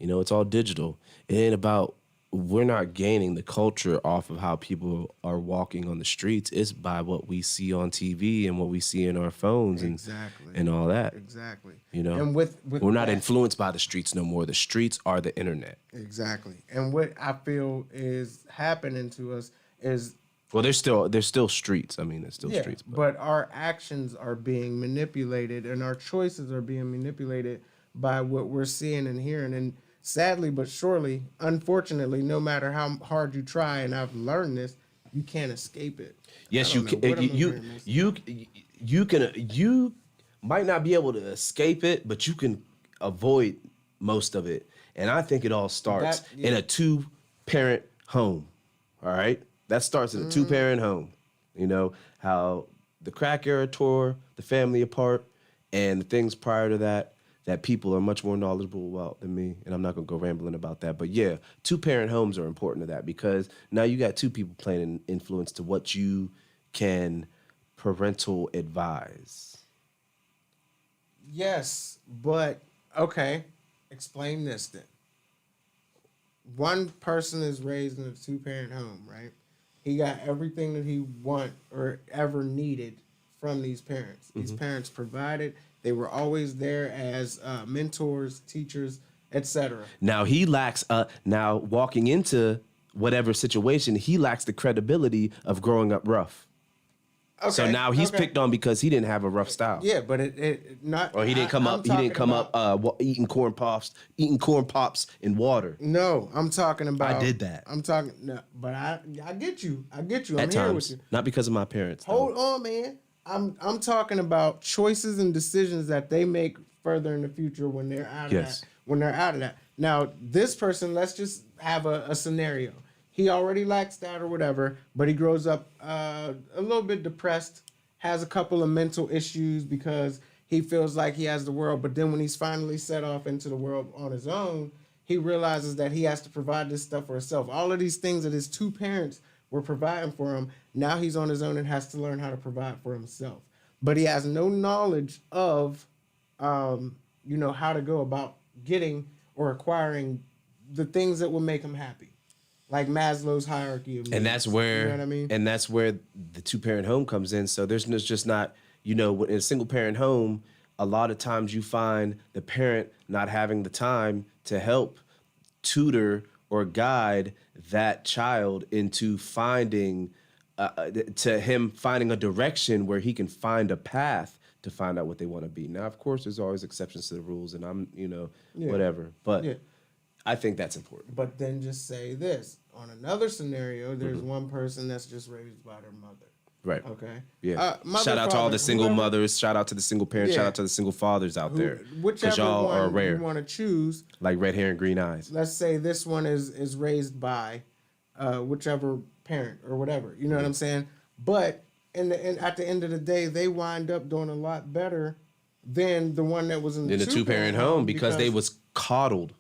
It's all digital. It ain't about, we're not gaining the culture off of how people are walking on the streets. It's by what we see on TV and what we see in our phones and all that. Exactly. And we're not influenced by the streets no more. The streets are the internet. Exactly. And what I feel is happening to us is, well, there's still streets. I mean, there's still streets. But our actions are being manipulated and our choices are being manipulated by what we're seeing and hearing. And sadly but surely, unfortunately, no matter how hard you try, and I've learned this, you can't escape it. Yes, you can. You might not be able to escape it, but you can avoid most of it. And I think it all starts in a 2-parent home. All right, that starts in a 2-parent home. How the crack era tore the family apart, and the things prior to that people are much more knowledgeable about than me, and I'm not gonna go rambling about that. But yeah, 2-parent homes are important to that because now you got 2 people playing an influence to what you can parental advise. Yes, but okay, explain this then. One person is raised in a 2-parent home, right? He got everything that he want or ever needed from these parents. These parents provided. They were always there as mentors, teachers, etc. Now he lacks. Now walking into whatever situation, he lacks the credibility of growing up rough. Okay, so now he's picked on because he didn't have a rough style. Yeah, but it not. Or he didn't come up. He didn't come up eating corn pops in water. No, I'm talking about. I did that. I'm talking. No, but I get you. I'm At here times, with you. not because of my parents. Hold on, man. I'm talking about choices and decisions that they make further in the future when they're out of that. When they're out of that. Now, this person, let's just have a scenario. He already lacks that or whatever, but he grows up a little bit depressed, has a couple of mental issues because he feels like he has the world. But then when he's finally set off into the world on his own, he realizes that he has to provide this stuff for himself. All of these things that his 2 parents were providing for him, now he's on his own and has to learn how to provide for himself. But he has no knowledge of, how to go about getting or acquiring the things that will make him happy. Like Maslow's hierarchy of needs. And that's where, you know what I mean? And that's where the 2-parent home comes in. So there's just not, in a single-parent home, a lot of times you find the parent not having the time to help tutor or guide that child into finding a direction where he can find a path to find out what they want to be. Now, of course, there's always exceptions to the rules, and I'm, whatever. But I think that's important. But then just say this. On another scenario, there's one person that's just raised by their mother. Right. Okay. Yeah. Shout out to all the single mothers. Shout out to the single parents. Shout out to the single fathers out there. Whichever y'all one are rare. you want to choose. Like red hair and green eyes. Let's say this one is raised by whichever parent or whatever. You know what I'm saying? But at the end of the day, they wind up doing a lot better than the one that was in the 2-parent home because they was coddled.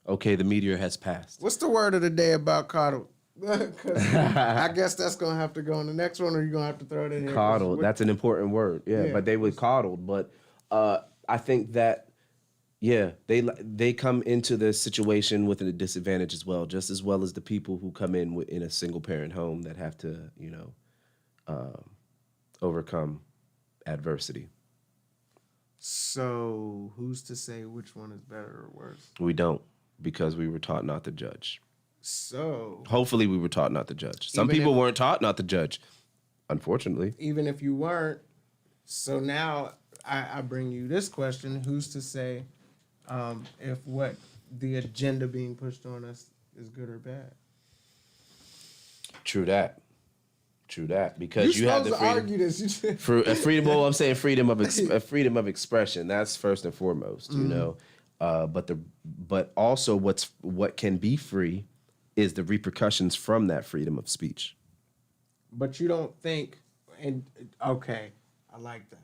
Okay, the meteor has passed. What's the word of the day about coddled? I guess that's going to have to go in the next one, or you're going to have to throw it in here. Coddled, that's an important word. Yeah, but they were coddled. But I think that, they come into the situation with a disadvantage as well as the people who come in a single-parent home that have to, overcome adversity. So who's to say which one is better or worse? We don't, because we were taught not to judge. So hopefully we were taught not to judge. Some people weren't taught not to judge, unfortunately. Even if you weren't, so now I bring you this question. Who's to say if what the agenda being pushed on us is good or bad? True that. Because you have the freedom. Argue this. freedom. Well, I'm saying freedom of expression. That's first and foremost, but also what can be free is the repercussions from that freedom of speech. But you don't think, and okay, I like that.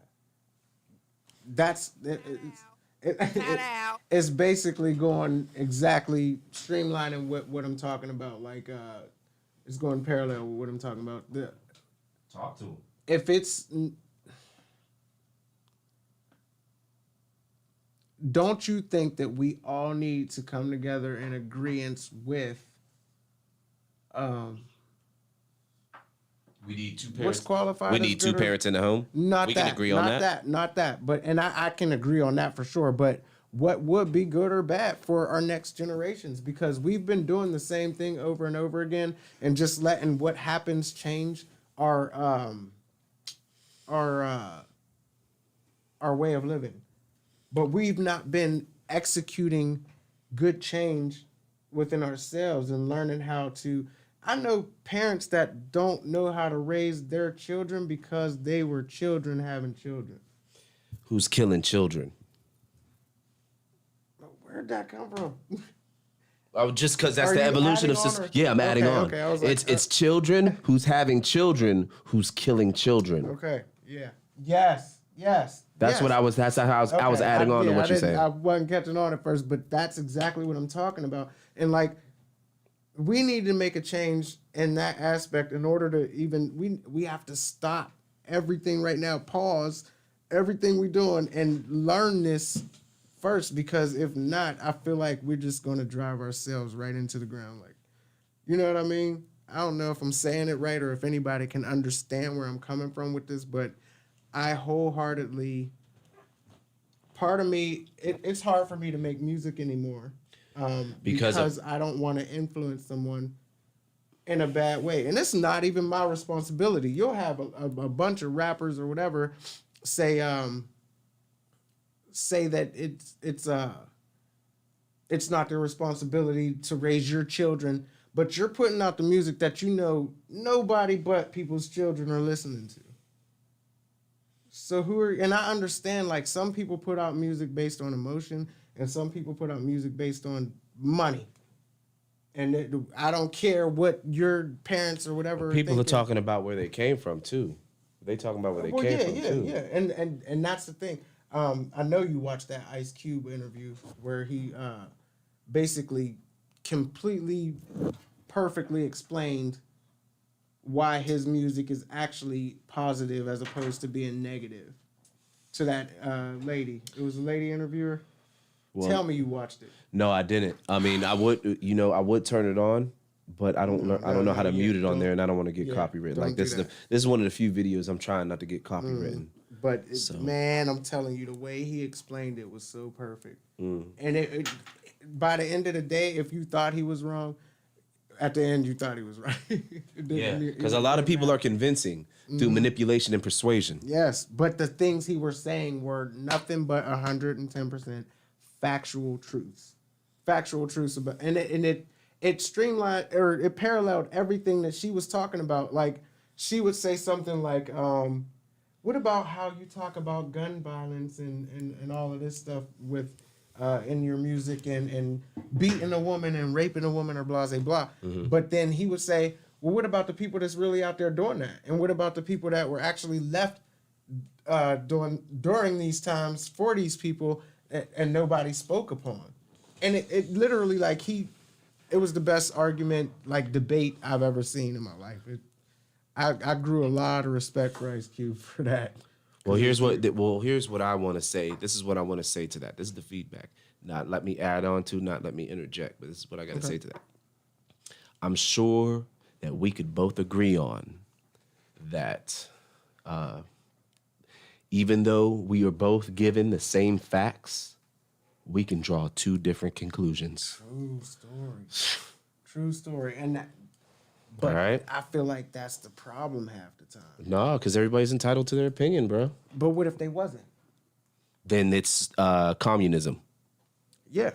That's it's basically going exactly streamlining what I'm talking about. Like it's going parallel with what I'm talking about. Talk to him. If it's, don't you think that we all need to come together in agreement with We need two parents. what's qualified? We as need two good or- parents in the home. Not we that. can agree on not that. Not that. But and I can agree on that for sure. But what would be good or bad for our next generations? Because we've been doing the same thing over and over again, and just letting what happens change our way of living. But we've not been executing good change within ourselves and learning how to. I know parents that don't know how to raise their children because they were children having children. Who's killing children? Where'd that come from? Oh, just because that's Are the you adding of adding on system. or- Yeah, I'm adding Okay, on. okay, I was like, it's children who's having children who's killing children. Okay, yeah. Yes. That's what I was. That's how I was adding on to what you're saying. I wasn't catching on at first, but that's exactly what I'm talking about. And like, we need to make a change in that aspect in order to even we have to stop everything right now, pause everything we're doing, and learn this first. Because if not, I feel like we're just gonna drive ourselves right into the ground. Like, you know what I mean? I don't know if I'm saying it right or if anybody can understand where I'm coming from with this, but I wholeheartedly, part of me, it's hard for me to make music anymore because I don't want to influence someone in a bad way. And it's not even my responsibility. You'll have a bunch of rappers or whatever say that it's not their responsibility to raise your children, but you're putting out the music that you know nobody but people's children are listening to. So and I understand, like, some people put out music based on emotion and some people put out music based on money. And I don't care what your parents or whatever People are thinking. talking about where they came from too. They talking about where they came from too. Yeah. And that's the thing. I know you watched that Ice Cube interview where he basically completely perfectly explained why his music is actually positive as opposed to being negative to that lady. It was a lady interviewer. Well, tell me you watched it. No, I didn't. I mean, I would turn it on, but I don't know how to mute it on there, and I don't want to get copyrighted. Like this is one of the few videos I'm trying not to get copywritten. But man, I'm telling you, the way he explained it was so perfect. And it by the end of the day, if you thought he was wrong, at the end you thought he was right. Yeah, because a lot of people are convincing through manipulation and persuasion. Yes, but the things he was saying were nothing but 110% factual truths. Factual truths about, and it streamlined, or it paralleled everything that she was talking about. Like, she would say something like, what about how you talk about gun violence and all of this stuff with in your music and beating a woman and raping a woman or blah, blah, blah. But then he would say, well, what about the people that's really out there doing that? And what about the people that were actually left during these times for these people and nobody spoke upon? And it literally, like, it was the best argument, like, debate I've ever seen in my life. I grew a lot of respect for Ice Cube for that. Well, here's what I want to say. This is what I want to say to that. This is the feedback. Not let me add on to, not let me interject, but this is what I got to say to that. I'm sure that we could both agree on that even though we are both given the same facts, we can draw two different conclusions. True story. And but all right. I feel like that's the problem half the time. No, because everybody's entitled to their opinion, bro. But what if they wasn't? Then it's communism. Yeah.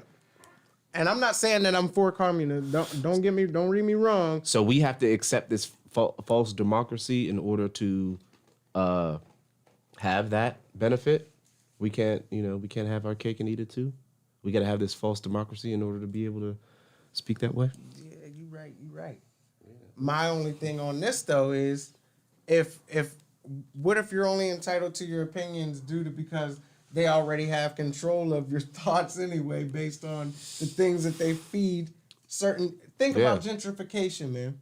And I'm not saying that I'm for communism. Don't read me wrong. So we have to accept this false democracy in order to have that benefit. We can't have our cake and eat it too. We got to have this false democracy in order to be able to speak that way. Yeah, you right. right. My only thing on this though is, if what if you're only entitled to your opinions due to because they already have control of your thoughts anyway, based on the things that they feed certain. Think about gentrification, man.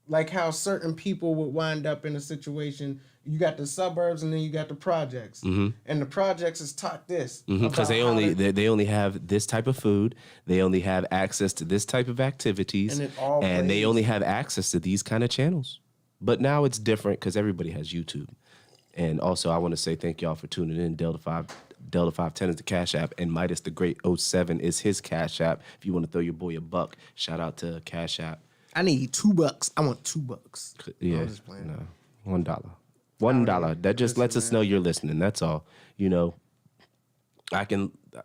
Like how certain people would wind up in a situation. You got the suburbs and then you got the projects, and the projects is taught this because they only have this type of food, they only have access to this type of activities, and they only have access to these kind of channels. But now it's different because everybody has YouTube. And also, I want to say thank y'all for tuning in. DelTha510 is the Cash App, and Midas the Great 07 is his Cash App. If you want to throw your boy a buck, shout out to Cash App. I need $2. I want $2. Yeah, no, $1. $1. That just lets us know you're listening. That's all. You know,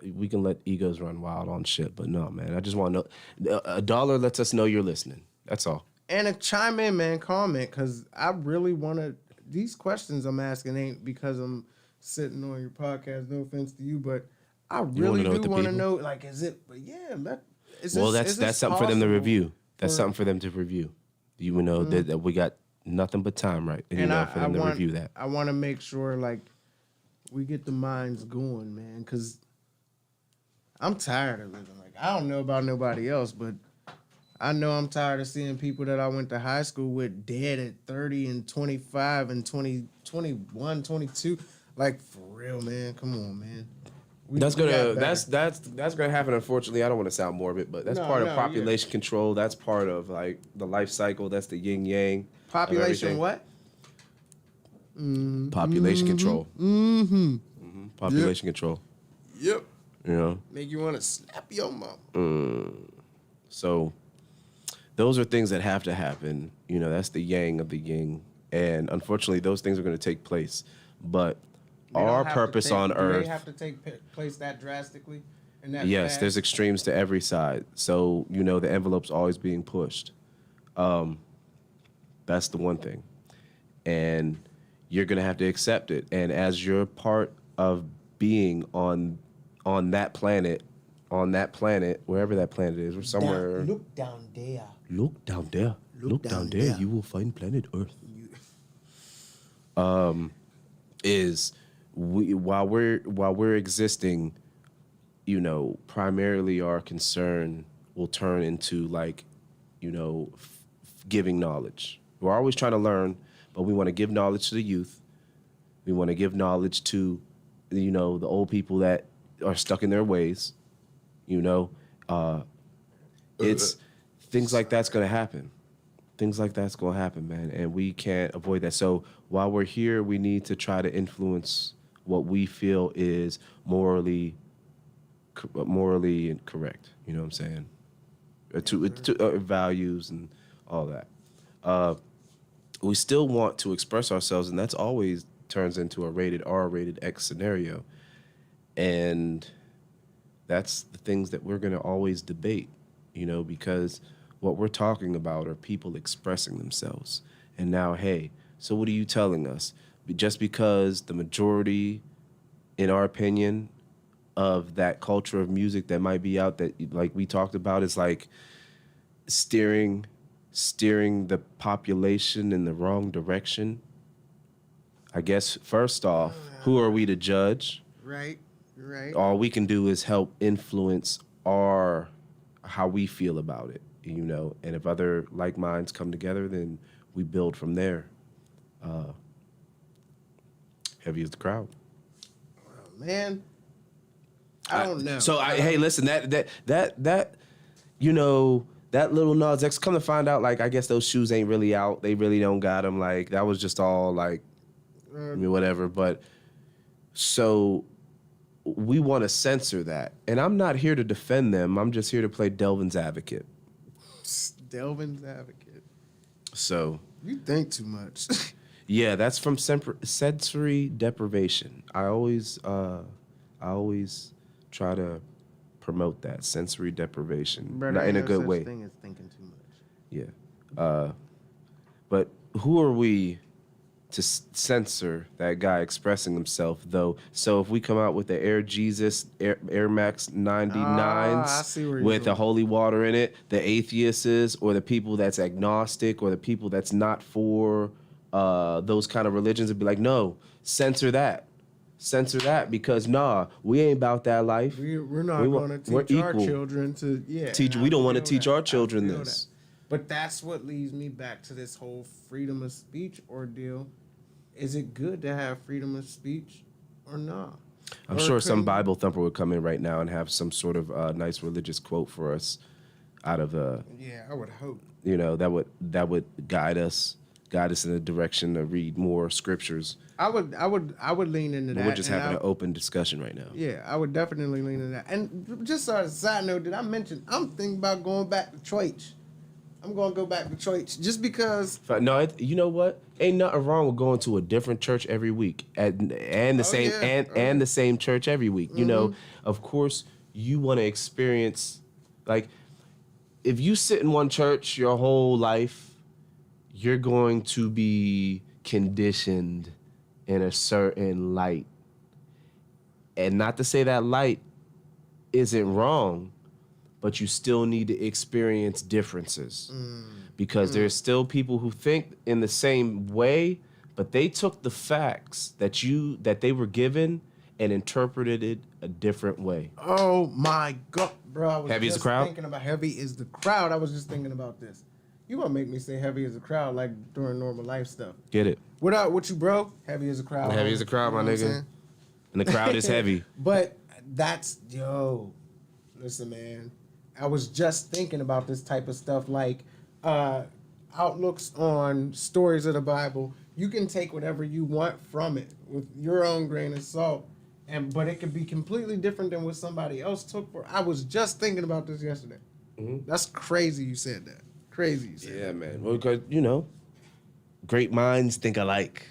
we can let egos run wild on shit, but no, man. I just want to know. $1 lets us know you're listening. That's all. And chime in, man. Comment, because I really want to. These questions I'm asking ain't because I'm sitting on your podcast. No offense to you, but I really do want to know. Like, is it? But yeah, that's something for them to review. That's something for them to review. You know that we got nothing but time, right? And for them to review that. I want to make sure like we get the minds going, man, because I'm tired of living. Like, I don't know about nobody else, but I know I'm tired of seeing people that I went to high school with dead at 30 and 25 and 20, 21, 22. Like, for real, man. Come on, man. That's gonna happen. Unfortunately, I don't want to sound morbid, but that's part of population control. That's part of like the life cycle. That's the yin yang. Population what? Population control. Population control. Yep. You know, make you want to slap your mom. So those are things that have to happen. You know, that's the yang of the yin, and unfortunately, those things are going to take place. But our purpose on Earth. Do they have to take place that drastically? And yes, there's extremes to every side. So, you know, the envelope's always being pushed. That's the one thing. And you're going to have to accept it. And as you're part of being on that planet, wherever that planet is, or somewhere. Look down there. Look down there. Look down there. You will find planet Earth. While we're existing, you know, primarily our concern will turn into like, you know, giving knowledge. We're always trying to learn, but we want to give knowledge to the youth. We want to give knowledge to, you know, the old people that are stuck in their ways. You know, it's things like that's going to happen. Things like that's going to happen, man, and we can't avoid that. So while we're here, we need to try to influence what we feel is morally correct. You know what I'm saying? To values and all that. We still want to express ourselves, and that's always turns into a rated R, rated X scenario. And that's the things that we're going to always debate, you know, because what we're talking about are people expressing themselves. And now, hey, so what are you telling us? Just because the majority, in our opinion, of that culture of music that might be out that, like we talked about, is like steering the population in the wrong direction. I guess, first off, who are we to judge? Right. All we can do is help influence how we feel about it, you know. And if other like minds come together, then we build from there. Heavy is the crowd. Man, I don't know. So hey, listen, that you know, that little Nas X, come to find out, like, I guess those shoes ain't really out. They really don't got them. Like, that was just all like, I mean, whatever. But so we want to censor that, and I'm not here to defend them. I'm just here to play Delvin's advocate. Delvin's advocate. So you think too much. Yeah, that's from sensory deprivation. I always try to promote that sensory deprivation, not in a good way. Thing is thinking too much. Yeah, but who are we to censor that guy expressing himself, though. So if we come out with the Air Jesus Air Max 99s with the holy water in it, the atheists or the people that's agnostic or the people that's not for those kind of religions would be like, no, censor that. Censor that because we ain't about that life. We're not going to teach our children to teach. We don't want to teach our children this. But that's what leads me back to this whole freedom of speech ordeal. Is it good to have freedom of speech or not? I'm sure some Bible thumper would come in right now and have some sort of nice religious quote for us out of yeah, I would hope. You know, that would guide us in a direction to read more scriptures. I would lean into that. We're just having an open discussion right now. Yeah, I would definitely lean into that. And just as a side note, did I mention I'm thinking about going back to church. I'm gonna go back to church just because. No, you know what? Ain't nothing wrong with going to a different church every week and the same church every week. You know, of course, you want to experience, like, if you sit in one church your whole life, you're going to be conditioned in a certain light, and not to say that light isn't wrong. But you still need to experience differences because there's still people who think in the same way, but they took the facts that they were given and interpreted it a different way. Oh my God, bro! I was Heavy just as the crowd? thinking about heavy is the crowd. I was just thinking about this. You gonna make me say heavy as a crowd like during normal life stuff? Get it? What up with you, bro? Heavy as a crowd. Heavy as a crowd, my nigga. And the crowd is heavy. But that's listen, man. I was just thinking about this type of stuff, like outlooks on stories of the Bible. You can take whatever you want from it with your own grain of salt, but it could be completely different than what somebody else took for. I was just thinking about this yesterday. Mm-hmm. That's crazy you said that. Crazy you said that. Man. Well, because, great minds think alike.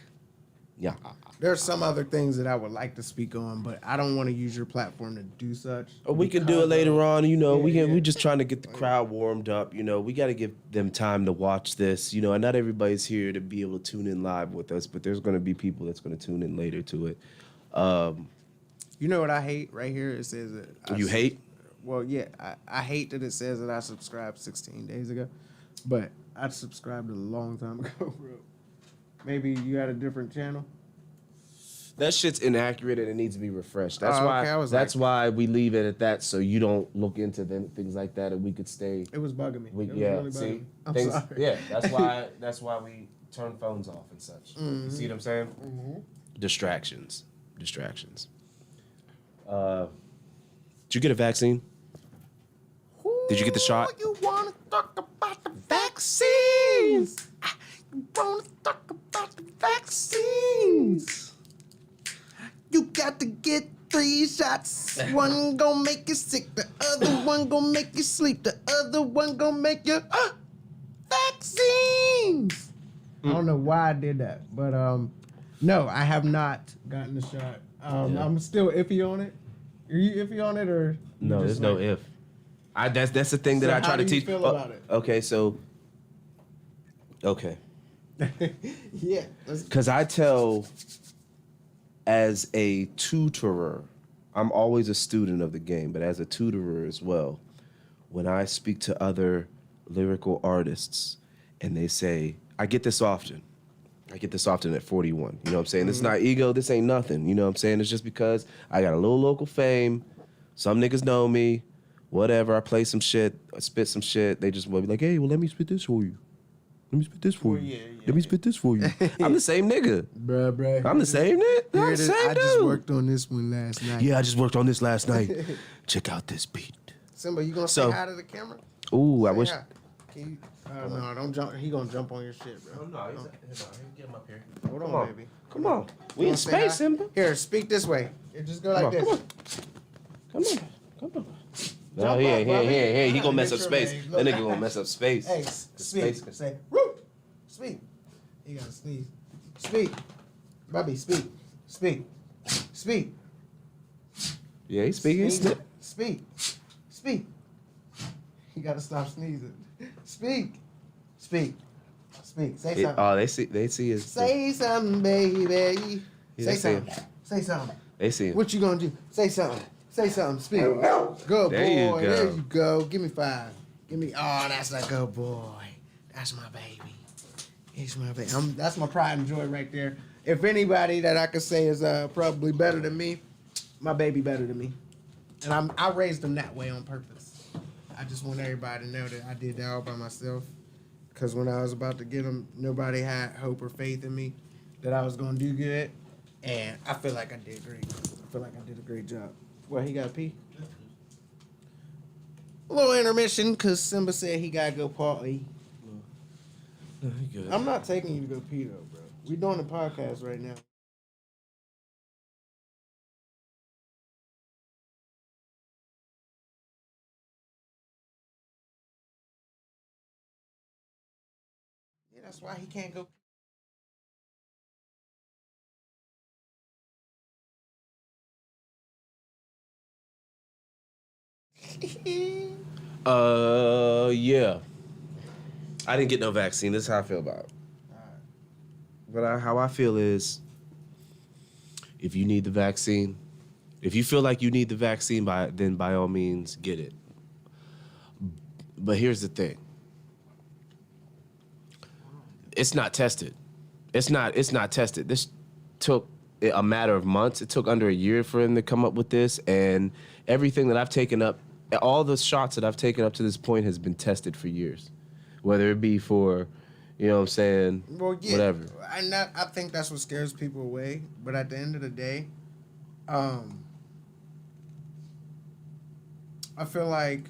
Yeah. There's some other things that I would like to speak on, but I don't want to use your platform to do such. We can do it later on. We're just trying to get the crowd warmed up. We got to give them time to watch this. And not everybody's here to be able to tune in live with us, but there's going to be people that's going to tune in later to it. You know what I hate right here? It says that. You hate? Well, yeah. I hate that it says that I subscribed 16 days ago, but I subscribed a long time ago, bro. Maybe you had a different channel? That shit's inaccurate and it needs to be refreshed. That's why we leave it at that, so you don't look into things like that, and we could stay. It was bugging me. Really bugging me. I'm sorry. Yeah, that's why we turn phones off and such. Mm-hmm. You see what I'm saying? Mm-hmm. Distractions. Did you get a vaccine? Did you get the shot? You want to talk about the vaccines? You want to talk about the vaccines? You got to get 3 shots. One gonna make you sick. The other one gonna make you sleep. The other one gonna make you vaccines. I don't know why I did that, but no, I have not gotten the shot. I'm still iffy on it. Are you iffy on it or? No, there's no if. That's the thing that I try to teach. How do you feel about it? Okay. Yeah. Because I tell, as a tutorer, I'm always a student of the game, but as a tutorer as well, when I speak to other lyrical artists and they say, I get this often at 41. You know what I'm saying? Mm-hmm. It's not ego. This ain't nothing. You know what I'm saying? It's just because I got a little local fame. Some niggas know me. Whatever. I play some shit. I spit some shit. They just will be like, hey, well, let me spit this for you. Let me spit this for you. Let me spit this for you. I'm the same nigga. Bruh. I'm the same nigga. I'm the same dude. I just worked on this one last night. Yeah, I just worked on this last night. Check out this beat. Simba, you gonna say hi to the camera? Ooh, I wish. Can you, no, don't jump. He gonna jump on your shit, bro. Oh, no, he's get him up here. Hold on, baby. Come on. We in space, Simba. Here, speak this way. Here, just go like this. Come on. No, he ain't. He gonna mess up space. That nigga gonna mess up space. Hey, speak. Say, Root. Speak. You gotta sneeze. Speak. Bobby, speak. Yeah, he's speaking. Speak. You gotta stop sneezing. Speak. Speak. Say something. Oh, they see his. Say something, baby. Yeah, Say they see him. something. Say something. They see him. What you gonna do? Say something. Say something. Speak. Good There you boy. go. There you go. Give me 5. Give me. Oh, that's a good boy. That's my baby. He's my baby. That's my pride and joy right there. If anybody that I could say is probably better than me, my baby better than me. And I raised him that way on purpose. I just want everybody to know that I did that all by myself. Because when I was about to get him, nobody had hope or faith in me that I was going to do good. And I feel like I did great. I feel like I did a great job. Well, he got to pee. A little intermission because Simba said he got to go potty. Good. I'm not taking you to go pee, though, bro. We're doing a podcast right now. Yeah, that's why he can't go. Yeah. I didn't get no vaccine. This is how I feel about it. But how I feel is, if you need the vaccine, if you feel like you need the vaccine, then by all means get it. But here's the thing. It's not tested. It's not tested. This took a matter of months. It took under a year for him to come up with this, and everything that I've taken up, all the shots that I've taken up to this point has been tested for years. Whether it be for, you know what I'm saying, well, yeah, whatever. And I think that's what scares people away. But at the end of the day, I feel like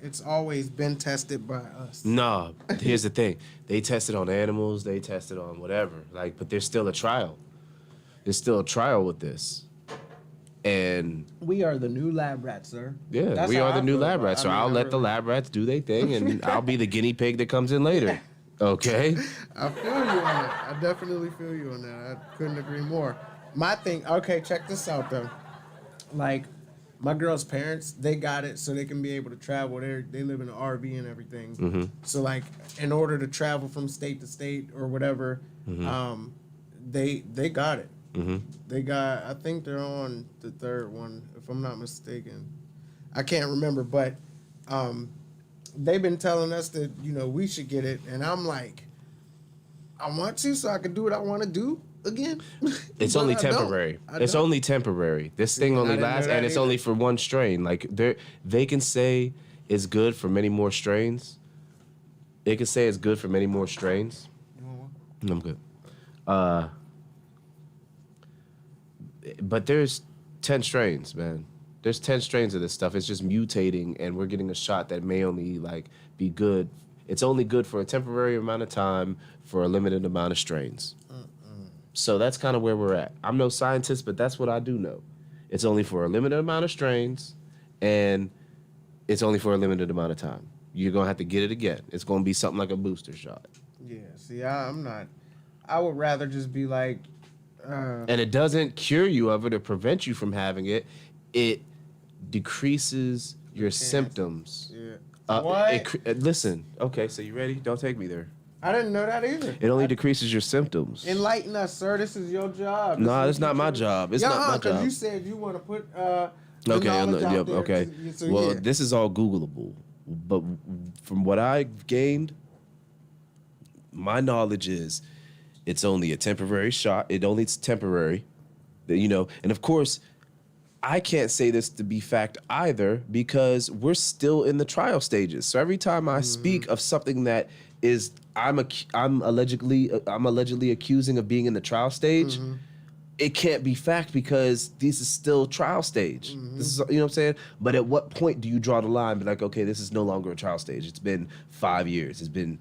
it's always been tested by us. No, here's the thing. They tested on animals. They tested on whatever. But there's still a trial. There's still a trial with this. And we are the new lab rats, sir. yeah, That's we how are the I new feel lab about it. rats. So I mean, I'll I let the really- lab rats do their thing, and I'll be the guinea pig that comes in later. Okay? I feel you on that. I definitely feel you on that. I couldn't agree more. My thing, okay, check this out though. Like, my girl's parents, they got it so they can be able to travel. They live in an RV and everything. Mm-hmm. So like, in order to travel from state to state or whatever, they got it. Mm-hmm. They got, I think they're on the 3rd one, if I'm not mistaken. I can't remember, but they've been telling us that, we should get it. And I'm like, I want to so I can do what I want to do again. It's But only I don't. temporary. I It's don't. only temporary. This thing I only didn't know lasts, that and it's either. only for one strain. Like, they can say it's good for many more strains. They can say it's good for many more strains. You want one? I'm good. But there's 10 strains, man. There's 10 strains of this stuff. It's just mutating, and we're getting a shot that may only be good. It's only good for a temporary amount of time for a limited amount of strains. So that's kind of where we're at. I'm no scientist, but that's what I do know. It's only for a limited amount of strains, and it's only for a limited amount of time. You're going to have to get it again. It's going to be something like a booster shot. Yeah, see, I'm not. I would rather just be like. And it doesn't cure you of it or prevent you from having it. It decreases your symptoms. Yeah. What? Listen, okay, so you ready? Don't take me there. I didn't know that either. It only decreases your symptoms. Enlighten us, sir. This is your job. No, it's not my job. It's not my because job. you said you want to put the Okay, knowledge out there. okay. So, Well, yeah. this is all Googleable, but from what I've gained, my knowledge is it's only a temporary shot. It's temporary, and of course, I can't say this to be fact either because we're still in the trial stages. So every time I speak of something that is I'm allegedly accusing of being in the trial stage, it can't be fact because this is still trial stage. This is, you know what I'm saying? But at what point do you draw the line? Be like, okay, this is no longer a trial stage. It's been 5 years. It's been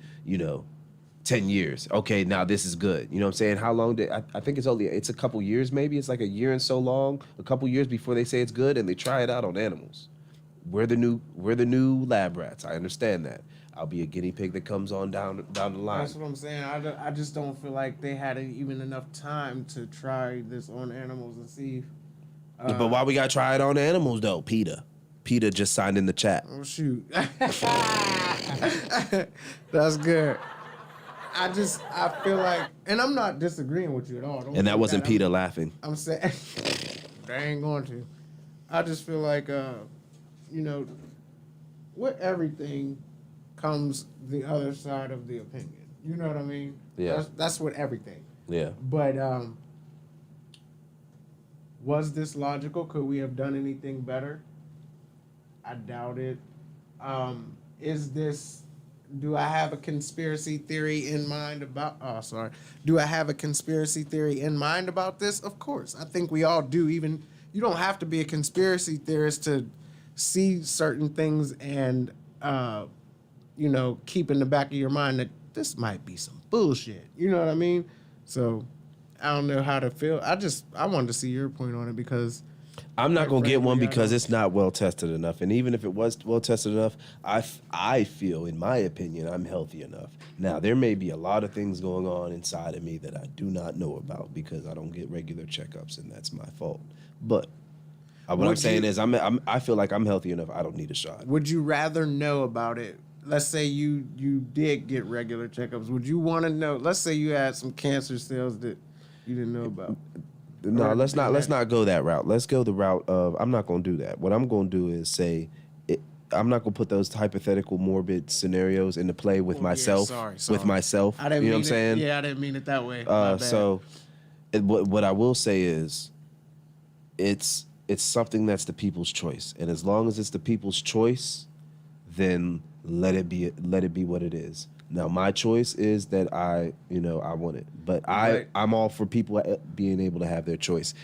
10 years. Okay, now this is good. You know what I'm saying? How long did I think it's a couple years maybe. It's like a year and so long, a couple years before they say it's good and they try it out on animals. We're the new lab rats. I understand that. I'll be a guinea pig that comes on down the line. That's what I'm saying. I just don't feel like they had even enough time to try this on animals and see. But why we gotta try it on animals though, Peter? Peter just signed in the chat. Oh shoot. That's good. I feel like, and I'm not disagreeing with you at all. Don't And that think wasn't Peter laughing. I'm saying they ain't going to. I just feel like, with everything comes the other side of the opinion. You know what I mean? Yeah. That's with everything. Yeah. But was this logical? Could we have done anything better? I doubt it. Do I have a conspiracy theory in mind about... Do I have a conspiracy theory in mind about this? Of course. I think we all do. Even you don't have to be a conspiracy theorist to see certain things and, keep in the back of your mind that this might be some bullshit. You know what I mean? So I don't know how to feel. I wanted to see your point on it because... I'm not going to get one because I it's not well tested enough. And even if it was well tested enough, I feel, in my opinion, I'm healthy enough. Now, there may be a lot of things going on inside of me that I do not know about because I don't get regular checkups, and that's my fault. But what I'm saying is I feel like I'm healthy enough. I don't need a shot. Would you rather know about it? Let's say you did get regular checkups. Would you want to know? Let's say you had some cancer cells that you didn't know about. No, let's not go that route. Let's go the route of I'm not going to do that. What I'm going to do is say I'm not going to put those hypothetical morbid scenarios into play with myself. Sorry. With myself. I didn't you know mean what I'm saying? Yeah, I didn't mean it that way. My bad. So what I will say is it's something that's the people's choice. And as long as it's the people's choice, then let it be what it is. Now, my choice is that I want it. But I'm all for people being able to have their choice.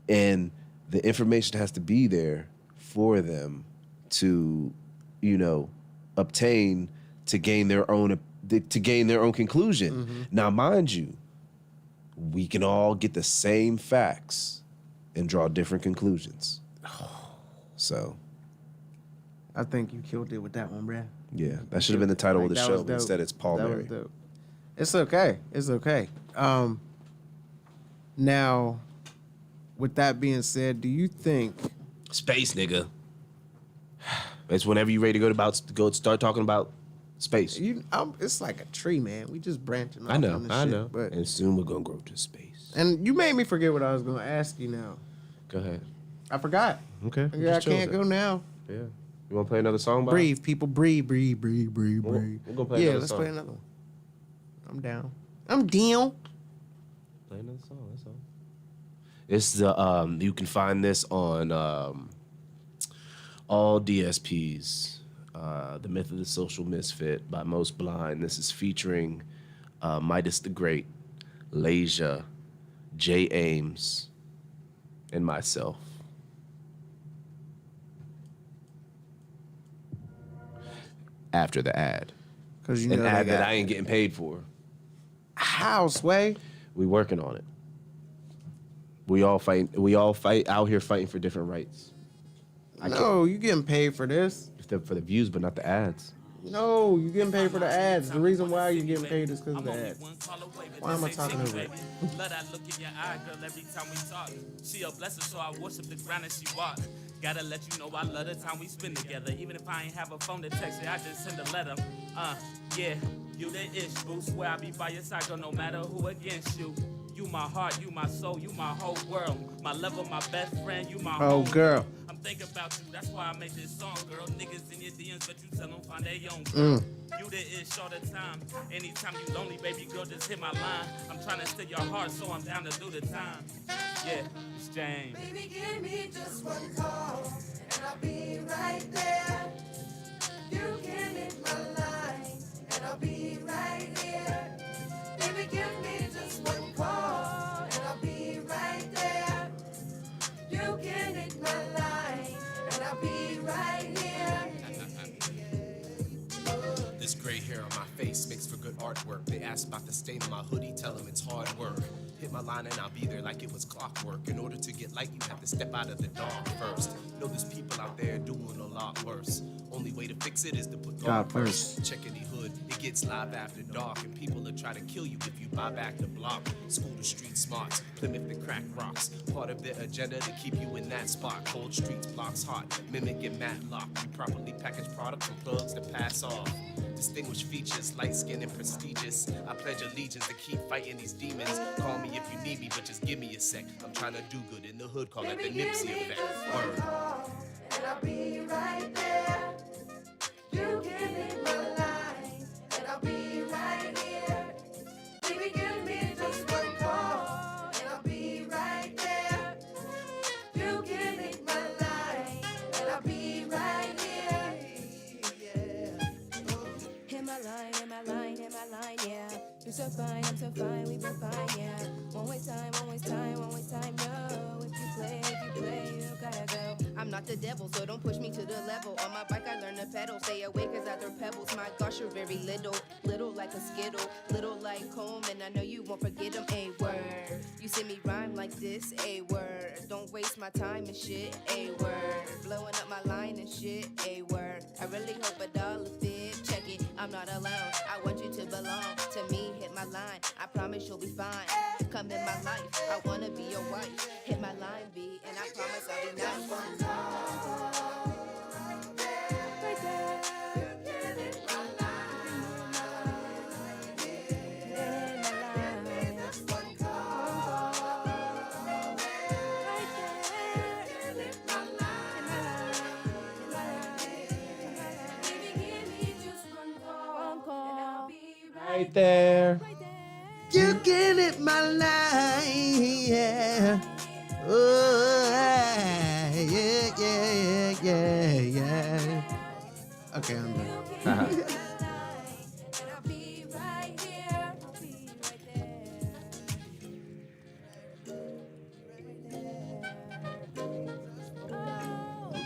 And the information has to be there for them to, obtain to gain their own conclusion. Mm-hmm. Now, mind you, we can all get the same facts and draw different conclusions. So I think you killed it with that one, bruh. yeah, that should have been the title of the show. Was dope. Instead, it's Palmary. That was dope. It's okay. It's okay. Now, with that being said, do you think Space, nigga. It's whenever you're ready to go start talking about space. it's like a tree, man. We just branching off. I know, on this I shit, know. But And soon we're gonna grow to space. and you made me forget what I was gonna ask you now. Go ahead. I forgot. Okay. Yeah, I can't go now. Yeah. You want to play another song? Bob? Breathe, people. Breathe, breathe, breathe, breathe, We're breathe. gonna play another let's song. play another one. I'm down. I'm down. Play another song. That's all. It's the you can find this on all DSPs. The Myth of the Social Misfit by Most Blind. This is featuring Midas the Great, Leisure, Jay Ames, and myself. After the ad. Because you An know ad they that got I ain't getting paid for. how, Sway? We working on it. We all fight out here fighting for different rights. No, you getting paid for this. For the views, but not the ads. No, you getting paid for the ads. The reason why you getting paid is because of the ads. Why am I talking over it? Let that look in your eye, girl, every time we talk. She a blessing, so I worship the ground that she walk. Gotta let you know I love the time we spend together. Even if I ain't have a phone to text you, I just send a letter. Yeah, you the ish, boo. Swear I be by your side, girl, no matter who against you. You my heart, you my soul, you my whole world. My lover, my best friend, you my Oh, whole girl. world. I'm thinking about you, that's why I make this song, girl. Niggas in your DMs, but you tell them find their own girl. You the ish all the time. Anytime you lonely, baby girl, just hit my line. I'm trying to steal your heart, so I'm down to do the time. Yeah, it's James. Baby, give me just one call, and I'll be right there. You can hit my line, and I'll be right here. Baby, give me just one call, and I'll be right there. You can hit my line, and I'll be right here. This gray hair on my face makes for good artwork. They ask about the stain on my hoodie, tell them it's hard work. Hit my line and I'll be there like it was clockwork. In order to get light, you have to step out of the dark first. Know there's people out there doing a lot worse. Only way to fix it is to put God first. Checking the hood hood. It gets live after dark, and people will try to kill you if you buy back the block. School to street smarts, Plymouth to crack rocks. Part of their agenda to keep you in that spot. Cold streets, blocks hot, mimicking Matlock. We properly package product from plugs to pass off. Distinguished features, light skin and prestigious. I pledge allegiance to keep fighting these demons. Call me if you need me, but just give me a sec. I'm trying to do good in the hood, call it the Nipsey effect. Word. And I'll be right there. You can hit my line, and I'll be right here. Baby, give me just one call, and I'll be right there. You can hit my line, and I'll be right here. Yeah. Hit my line, hit my line, hit my line, yeah. You're so fine, I'm so fine, we been fine, yeah. Won't waste time, won't waste time, won't waste time, no. If you play, you gotta go. I'm not the devil, so don't push me to the level. On my bike, I learn to pedal. Stay awake as I throw pebbles. My gosh, you're very little. Little like a skittle. Little like home, and I know you won't forget them. A word. You see me rhyme like this. A word. Don't waste my time and shit. A word. Blowing up my line and shit. A word. I really hope a dollar fit. Check it. I'm not alone. I want you to belong to me. Hit my line. I promise you'll be fine. Come in my life. I wanna be your wife. Hit my line, B, and I promise I'll be nice. Right there. Right there. Right there. You can hit my line, yeah. Oh, yeah. Okay, I'm done. And I'll be right here. I'll be right there.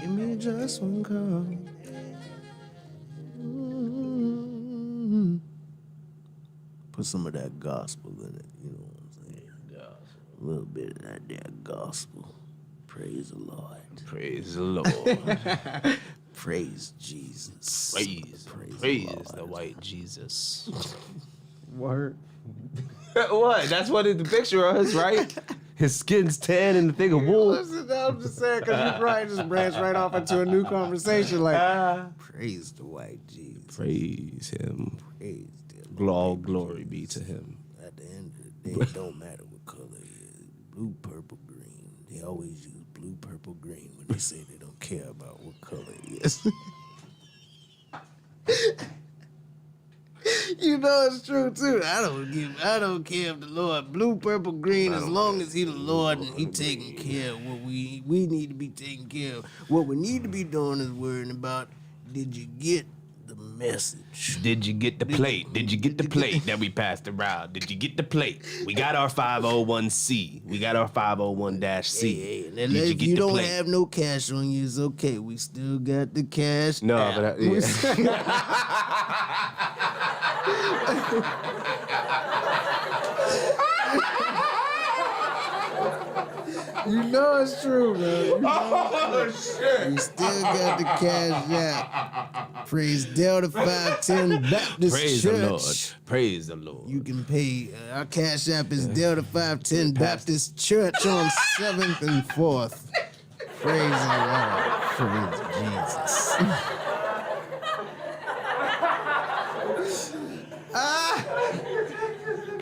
Give me just one call. Put some of that gospel in it, you know what I'm saying? A little bit of that there gospel. Praise the Lord. Praise the Lord. Praise Jesus. Praise the white Jesus. Word. What? That's what the picture is, right? His skin's tan and the thing of wool. Listen, I'm just saying, because you probably just branched right off into a new conversation like, praise the white Jesus. Praise him. Praise the All glory be to him. At the end of the day, it don't matter what color it is. Blue, purple, green. They always use blue, purple, green when they say they don't care about what color it is. You know it's true too. I don't care if the Lord blue, purple, green, as long as he the Lord and he taking care of what we need to be taking care of. What we need to be doing is worrying about, did you get the message? Did you get the plate? Did you get the plate that we passed around? Did you get the plate? We got our 501c. We got our 501-c. Hey, and Did you if get you the don't plate? have no cash on you, it's okay. We still got the cash. No, app. but yeah. You know it's true, man. Oh shit! We still got the cash app. Praise DelTha510 Baptist Praise Church. the Lord. Praise the Lord. You can pay. Our cash app is DelTha510 Baptist Church on 7th and 4th. Praise the Lord. Praise Jesus.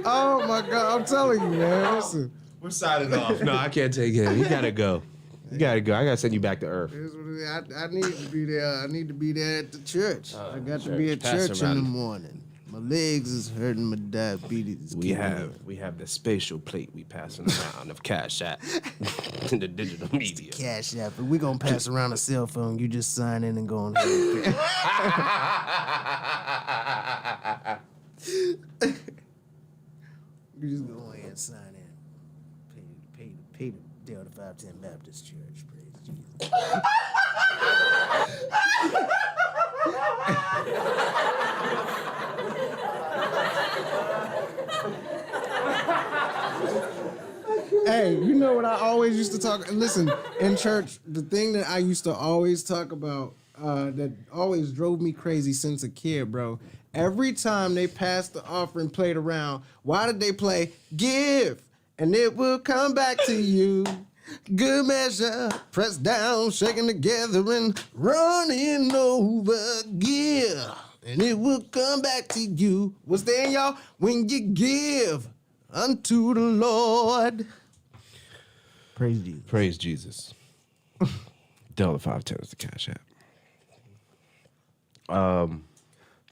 Oh my God! I'm telling you, man. Listen. We're signing off. No, I can't take him. You gotta go. You gotta go. I gotta send you back to Earth. Here's what it is. I need to be there. I need to be there at the church. I got to be church. at Pass church in around. the morning. My legs is hurting. My diabetes. We have the spatial plate we passing around of Cash App in the digital media. Cash app. If we gonna pass around a cell phone, you just sign in and go on ahead. You just go ahead and sign in. Pay the DelTha510 Baptist Church. Praise Jesus. Hey, you know what I always used to talk? Listen, in church, the thing that I used to always talk about that always drove me crazy since a kid, bro, Every time they passed the offering plate around, why did they play give and it will come back to you? Good measure, pressed down, shaken together and running over. Give and it will come back to you. What's there, y'all? When you give unto the Lord. Praise Jesus. Praise Jesus. DelTha510 is the Cash App.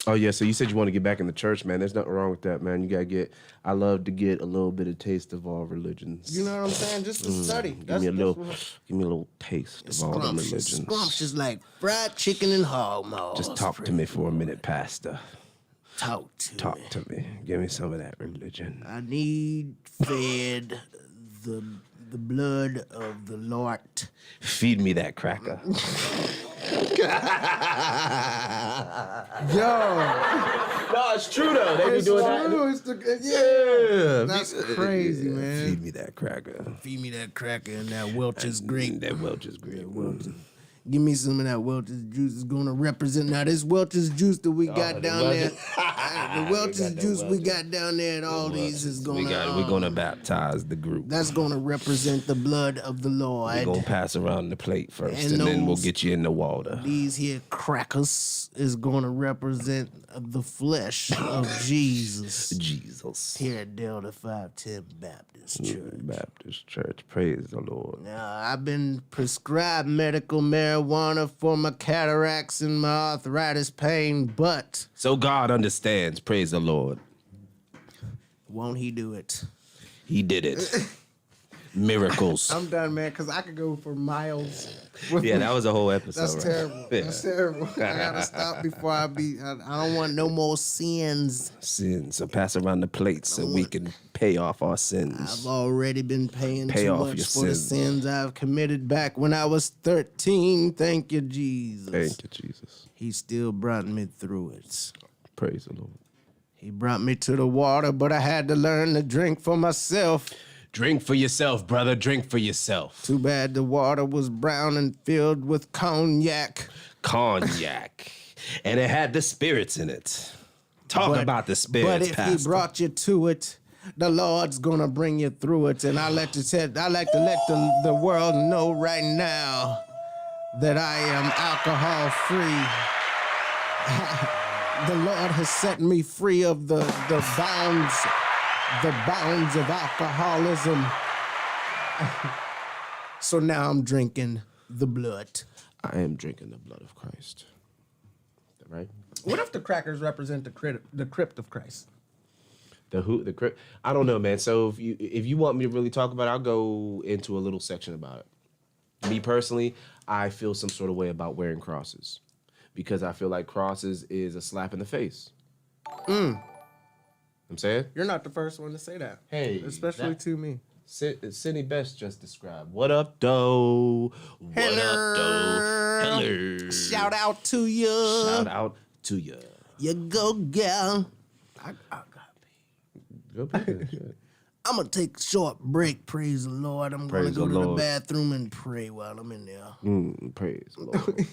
Oh yeah, so you said you want to get back in the church, man. There's nothing wrong with that, man. You gotta get. I love to get a little bit of taste of all religions. You know what I'm saying? Just to study. Give me a little taste of all the religions. Scrumptious like fried chicken and hog maws. Just talk to me for a minute, Pastor. Talk to me. Give me some of that religion. I need fed the blood of the Lord. Feed me that cracker. Yo. No, it's true though. They be doing that. Yeah. That's crazy, man. Feed me that cracker. Feed me that cracker and that Welch's grape. That Welch's grape. Give me some of that Welch's juice. It's going to represent. Now, this Welch's juice that we got down there, the Welch's juice we got down there at all these is going to... We're going to baptize the group. That's going to represent the blood of the Lord. We're going to pass around the plate first, and then we'll get you in the water. These here crackers is going to represent the flesh of Jesus. Jesus. Here at DelTha510 Baptist Church. Baptist Church. Praise the Lord. Now, I've been prescribed medical marijuana for my cataracts and my arthritis pain, but... So God understands. Praise the Lord. Won't he do it? He did it. Miracles. I'm done, man, because I could go for miles. Yeah, that was a whole episode. That's right? terrible. Yeah. That's terrible. I gotta stop before I don't want no more sins. Sins. So pass around the plate so we can pay off our sins. I've already been paying Pay too off much your for the sins. sins I've committed back when I was 13. Thank you, Jesus. Thank you, Jesus. He still brought me through it. Praise the Lord. He brought me to the water, but I had to learn to drink for myself. Drink for yourself, brother. Drink for yourself. Too bad the water was brown and filled with cognac. Cognac. And it had the spirits in it. Talk about the spirits, But if Pastor. he brought you to it, the Lord's gonna bring you through it. And I like to let the world know right now that I am alcohol free. The Lord has set me free of the bounds of alcoholism. So now I'm drinking the blood. I am drinking the blood of Christ. Right? What if the crackers represent the crypt of Christ? The crypt. I don't know, man. So if you want me to really talk about it, I'll go into a little section about it. Me personally, I feel some sort of way about wearing crosses because I feel like crosses is a slap in the face. I'm saying? You're not the first one to say that. Hey, especially to me. Cindy Best just described. What up, though? What up, though? Hello. Shout out to you. Shout out to you. You go, gal. I got Go pee. I'm going to take a short break, praise the Lord. I'm going to Praise go the to the Lord. bathroom and pray while I'm in there. Praise the Lord.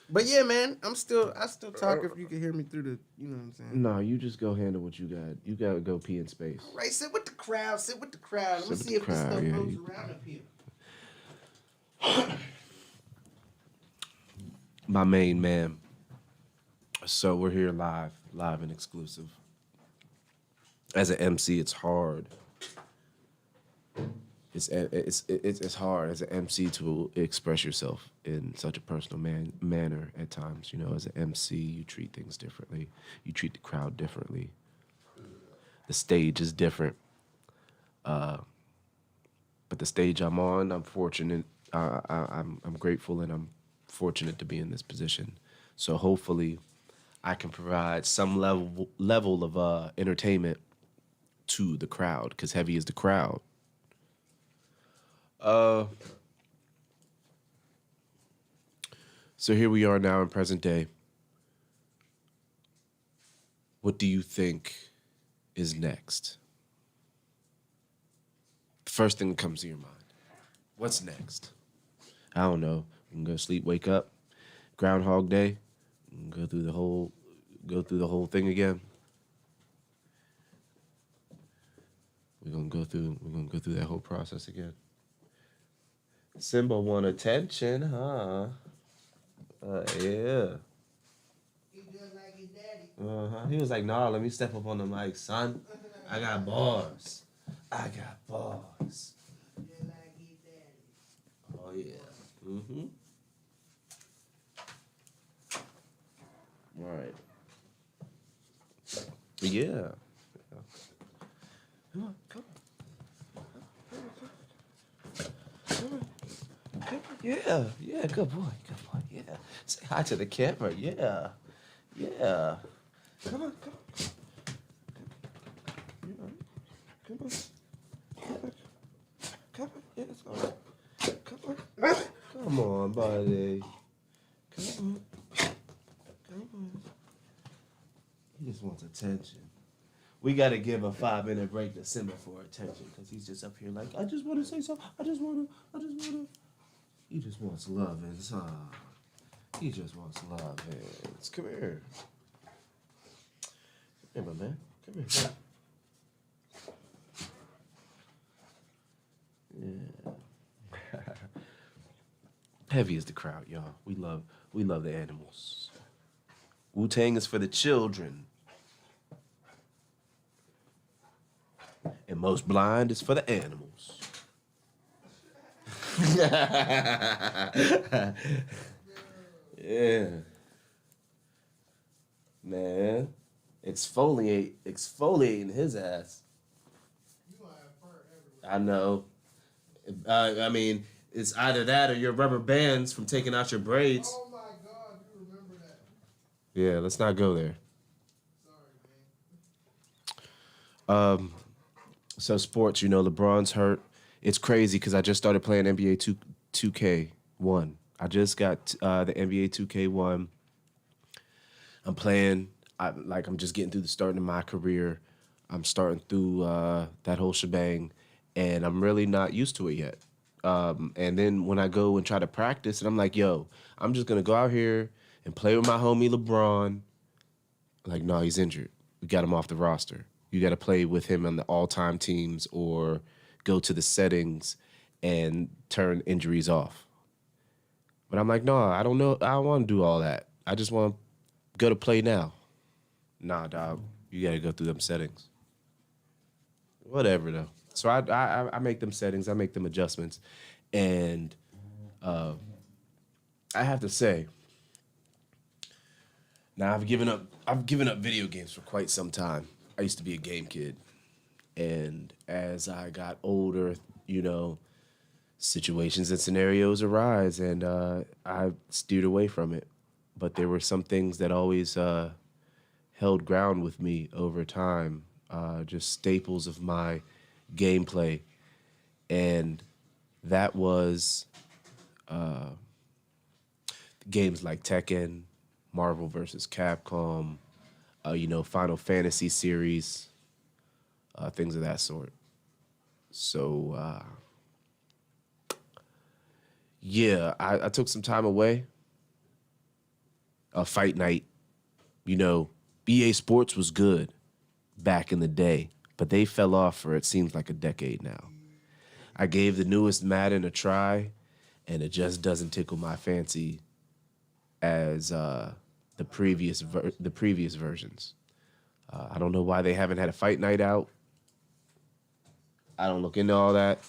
But yeah, man, I still talk if you can hear me through the, you know what I'm saying? No, you just go handle what you got. You got to go pee in space. Right, sit with the crowd. Let me with see the if this crowd, stuff yeah, goes you- around up here. My main man. So we're here live and exclusive. As an MC, it's hard. It's hard as an MC to express yourself in such a personal manner at times. You know, as an MC, you treat things differently. You treat the crowd differently. The stage is different. But the stage I'm on, I'm fortunate. I'm grateful and I'm fortunate to be in this position. So hopefully, I can provide some level of entertainment to the crowd, because heavy is the crowd. So here we are now in present day. What do you think is next? The first thing that comes to your mind. What's next? I don't know. We can go to sleep, wake up. Groundhog Day. Go through the whole thing again. We're gonna go through that whole process again. Simba want attention, huh? Yeah. He just like his daddy. He was like, "Nah, let me step up on the mic, son. I got bars. I got bars." Just like his daddy. Oh yeah. All right. Yeah. Come on. Yeah, good boy, yeah. Say hi to the camera, yeah. Come on. Come on, yeah, it's all right. Come on, buddy. Come on. He just wants attention. We got to give a 5-minute break to Simba for attention because he's just up here like, I just want to say something. I just want to. He just wants love and son. He just wants love and come here. Come here, my man. Come here. Yeah. Heavy is the crowd, y'all. We love the animals. Wu-Tang is for the children. And Most Blind is for the animals. Yeah. Man. Exfoliating his ass. You gonna have fur everywhere. I know. I mean, it's either that or your rubber bands from taking out your braids. Oh my God, you remember that? Yeah, let's not go there. Sorry, man. So sports, LeBron's hurt. It's crazy because I just started playing NBA 2K1. I just got the NBA 2K1. I'm playing. I'm just getting through the starting of my career. I'm starting through that whole shebang, and I'm really not used to it yet. And then when I go and try to practice, and I'm like, yo, I'm just going to go out here and play with my homie LeBron. Like, no, he's injured. We got him off the roster. You got to play with him on the all-time teams or go to the settings and turn injuries off. But I'm like, no, I don't know. I don't want to do all that. I just want to go to play now. Nah, dog, you got to go through them settings. Whatever, though. So I make them settings. I make them adjustments. And I have to say, now I've given up video games for quite some time. I used to be a game kid. And as I got older, situations and scenarios arise, and I steered away from it. But there were some things that always held ground with me over time, just staples of my gameplay. And that was games like Tekken, Marvel vs. Capcom, Final Fantasy series, things of that sort. So, yeah, I took some time away. Fight night, EA Sports was good back in the day, but they fell off for it seems like a decade now. I gave the newest Madden a try, and it just doesn't tickle my fancy as the previous versions. I don't know why they haven't had a fight night out. I don't look into all that.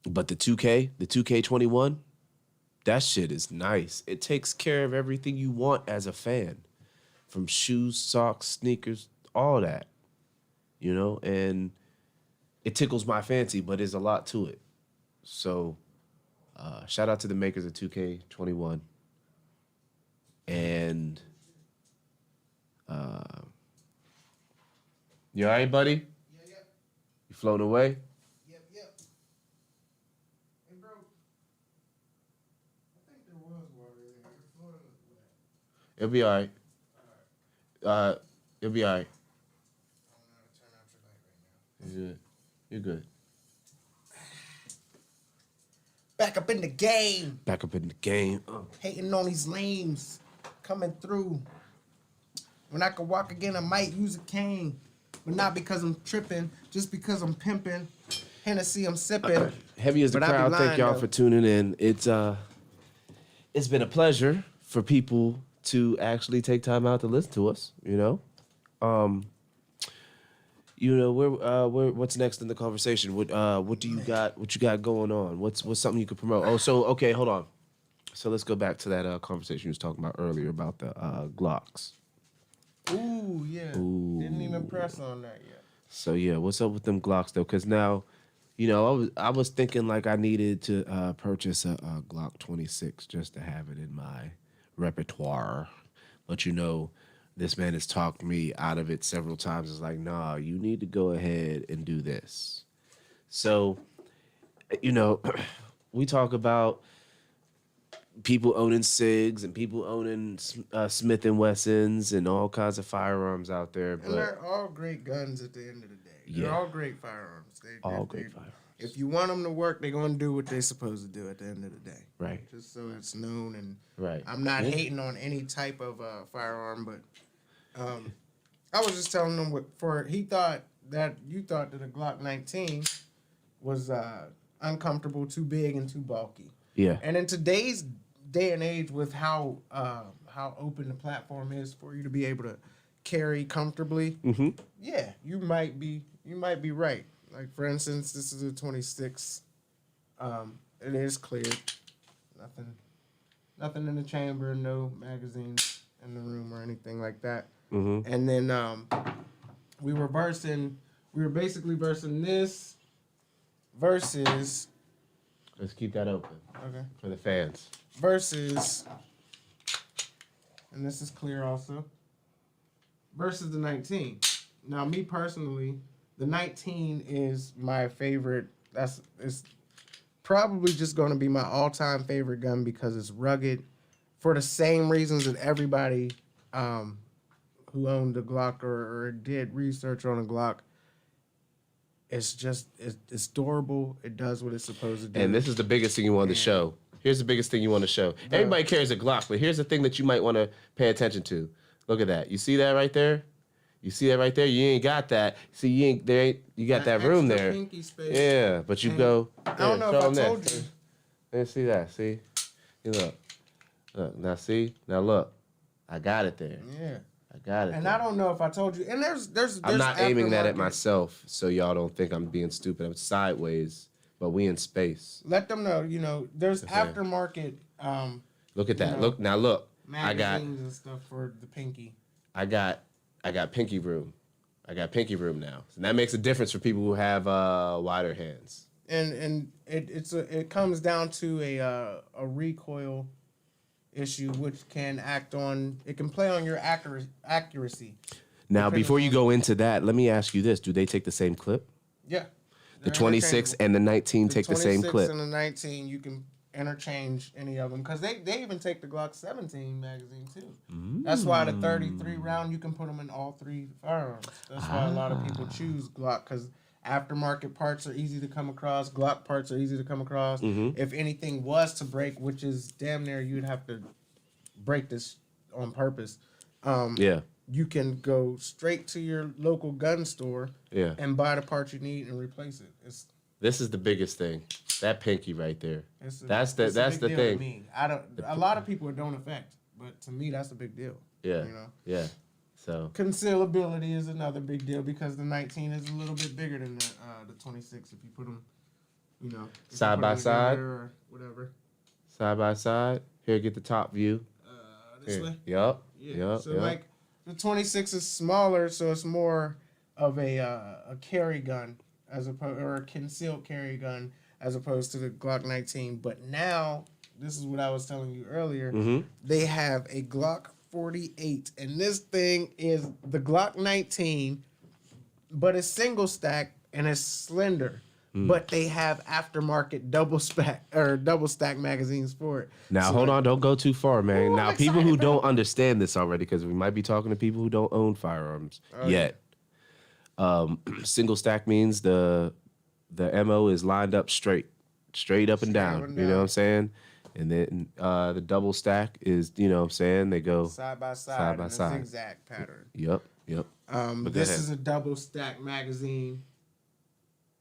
But the 2K21, that shit is nice. It takes care of everything you want as a fan, from shoes, socks, sneakers, all that, and it tickles my fancy, but there's a lot to it. So shout out to the makers of 2K21. And you all right, buddy? Yep. You floating away? Yep. Hey, bro. I think there was water in there. You're floating wet. It'll be all right. It'll be all right. I don't know how to turn out your light right now. You're good. Back up in the game. Back up in the game. Hating on these lames. Coming through. When I could walk again, I might use a cane. But not because I'm tripping. Just because I'm pimping. Hennessy, I'm sipping. Heavy as the But I be crowd. Thank lying, y'all though. for tuning in. It's been a pleasure for people to actually take time out to listen to us. What's next in the conversation? What do you got? What you got going on? What's something you could promote? Oh, so okay, hold on. So let's go back to that conversation you was talking about earlier about the Glocks. Ooh, yeah. Ooh. Didn't even press on that yet. So yeah, what's up with them Glocks though? Because now, I was thinking like I needed to purchase a Glock 26 just to have it in my repertoire, but this man has talked me out of it several times. It's like, nah, you need to go ahead and do this. So, we talk about people owning SIGs and people owning Smith & Wessons and all kinds of firearms out there. And But they're all great guns at the end of the day. They're Yeah. all great firearms. all great firearms. If you want them to work, they're going to do what they're supposed to do at the end of the day. Right. Just so it's known. And Right. I'm not Yeah. hating on any type of firearm, but I was just telling him you thought that a Glock 19 was uncomfortable, too big, and too bulky. Yeah. And in today's day and age, with how open the platform is for you to be able to carry comfortably, yeah, you might be right. Like for instance, this is a 26. It is cleared. Nothing in the chamber, no magazines in the room or anything like that. And then we were basically versing this versus. Let's keep that open. Okay. For the fans. Versus, and this is clear also, versus the 19. Now, me personally, the 19 is my favorite. It's probably just going to be my all-time favorite gun because it's rugged for the same reasons that everybody who owned a Glock or did research on a Glock. It's durable. It does what it's supposed to do. And this is the biggest thing you want to show. Here's the biggest thing you want to show. Everybody carries a Glock, but here's the thing that you might want to pay attention to. Look at that. You see that right there? You see that right there? You ain't got that. See, you got that room extra there. pinky space. Yeah, but you go. I don't know if I told you. Let's see that. See? You look. Now see? Now look. I got it there. Yeah. I got it. And there. I don't know if I told you. And there's I'm not aiming that at aftermarket. myself, so y'all don't think I'm being stupid. I'm sideways, but we in space. Let them know. There's That's right. aftermarket Look at that. know, Look now. Look. magazines and stuff for the pinky. I got pinky room. I got pinky room now. So that makes a difference for people who have wider hands. And it comes down to a recoil issue, which can play on your accuracy. Now, Depending before you on- go into that, let me ask you this: do they take the same clip? Yeah. The They're 26 interchangeable. and the 19 take the same 26 clip. and the 19, you can interchange any of them because they even take the Glock 17 magazine too. That's why the 33 round, you can put them in all three firearms. That's why a lot of people choose Glock because aftermarket parts are easy to come across. Glock parts are easy to come across. If anything was to break, which is damn near you'd have to break this on purpose. Yeah. You can go straight to your local gun store Yeah. and buy the part you need and replace it. This is the biggest thing. That pinky right there. It's That's the big deal to thing. me. A lot of people it don't affect, but to me that's a big deal. Yeah. You know? Yeah. So Concealability is another big deal because the 19 is a little bit bigger than the 26 if you put them, if you Side put by 'em side? together or whatever. side by side. Here, get the top view. This Here. way. Yup. Yeah. Yup. So yup. like the 26 is smaller, so it's more of a carry gun or a concealed carry gun as opposed to the Glock 19. But now, this is what I was telling you earlier. They have a Glock 48, and this thing is the Glock 19, but it's single stack and it's slender. But they have aftermarket double stack magazines for it. Now, So, hold on. Don't go too far, man. Ooh, Now, I'm people excited, who bro. don't understand this already, because we might be talking to people who don't own firearms yet. Single stack means the MO is lined up straight. straight up and down. up and You know down. what I'm saying? And then the double stack is, you know what I'm saying? They go Side by Side side by in a side. zigzag pattern. Yep. But go This ahead. is a double stack magazine,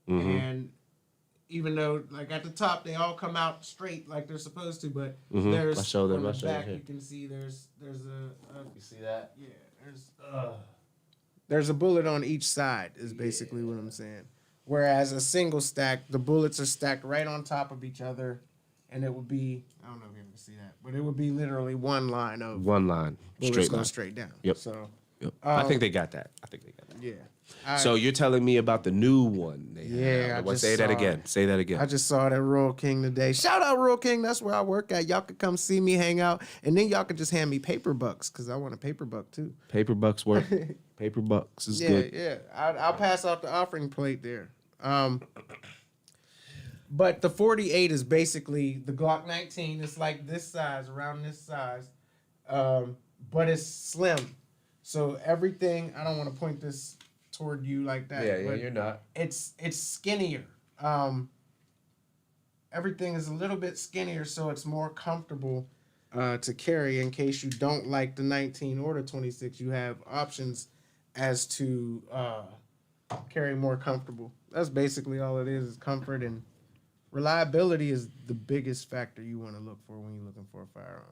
Mm-hmm. and even though like at the top they all come out straight like they're supposed to, but Mhm. there's I showed them, on I the showed back here. you can see there's a You see that? yeah there's a bullet on each side is basically what I'm saying. Whereas a single stack, the bullets are stacked right on top of each other, and it would be I don't know if you can see that, but it would be literally one line of One line, bullets straight going line. straight down. Yep. So Yep. I think they got that. yeah. So you're telling me about the new one? They Yeah, have. I just Say that saw again. it. Say that again. I just saw it at Royal King today. Shout out Royal King. That's where I work at. Y'all could come see me, hang out, and then y'all could just hand me paper bucks because I want a paper buck too. Paper bucks work. Paper bucks is good. Yeah. I'll pass out the offering plate there. But the 48 is basically the Glock 19. It's like this size, around this size, but it's slim. So everything. I don't want to point this toward you like that. but you're not. it's skinnier. Everything is a little bit skinnier, so it's more comfortable to carry in case you don't like the 19 or the 26. You have options as to carry more comfortable. That's basically all it is comfort, and reliability is the biggest factor you want to look for when you're looking for a firearm.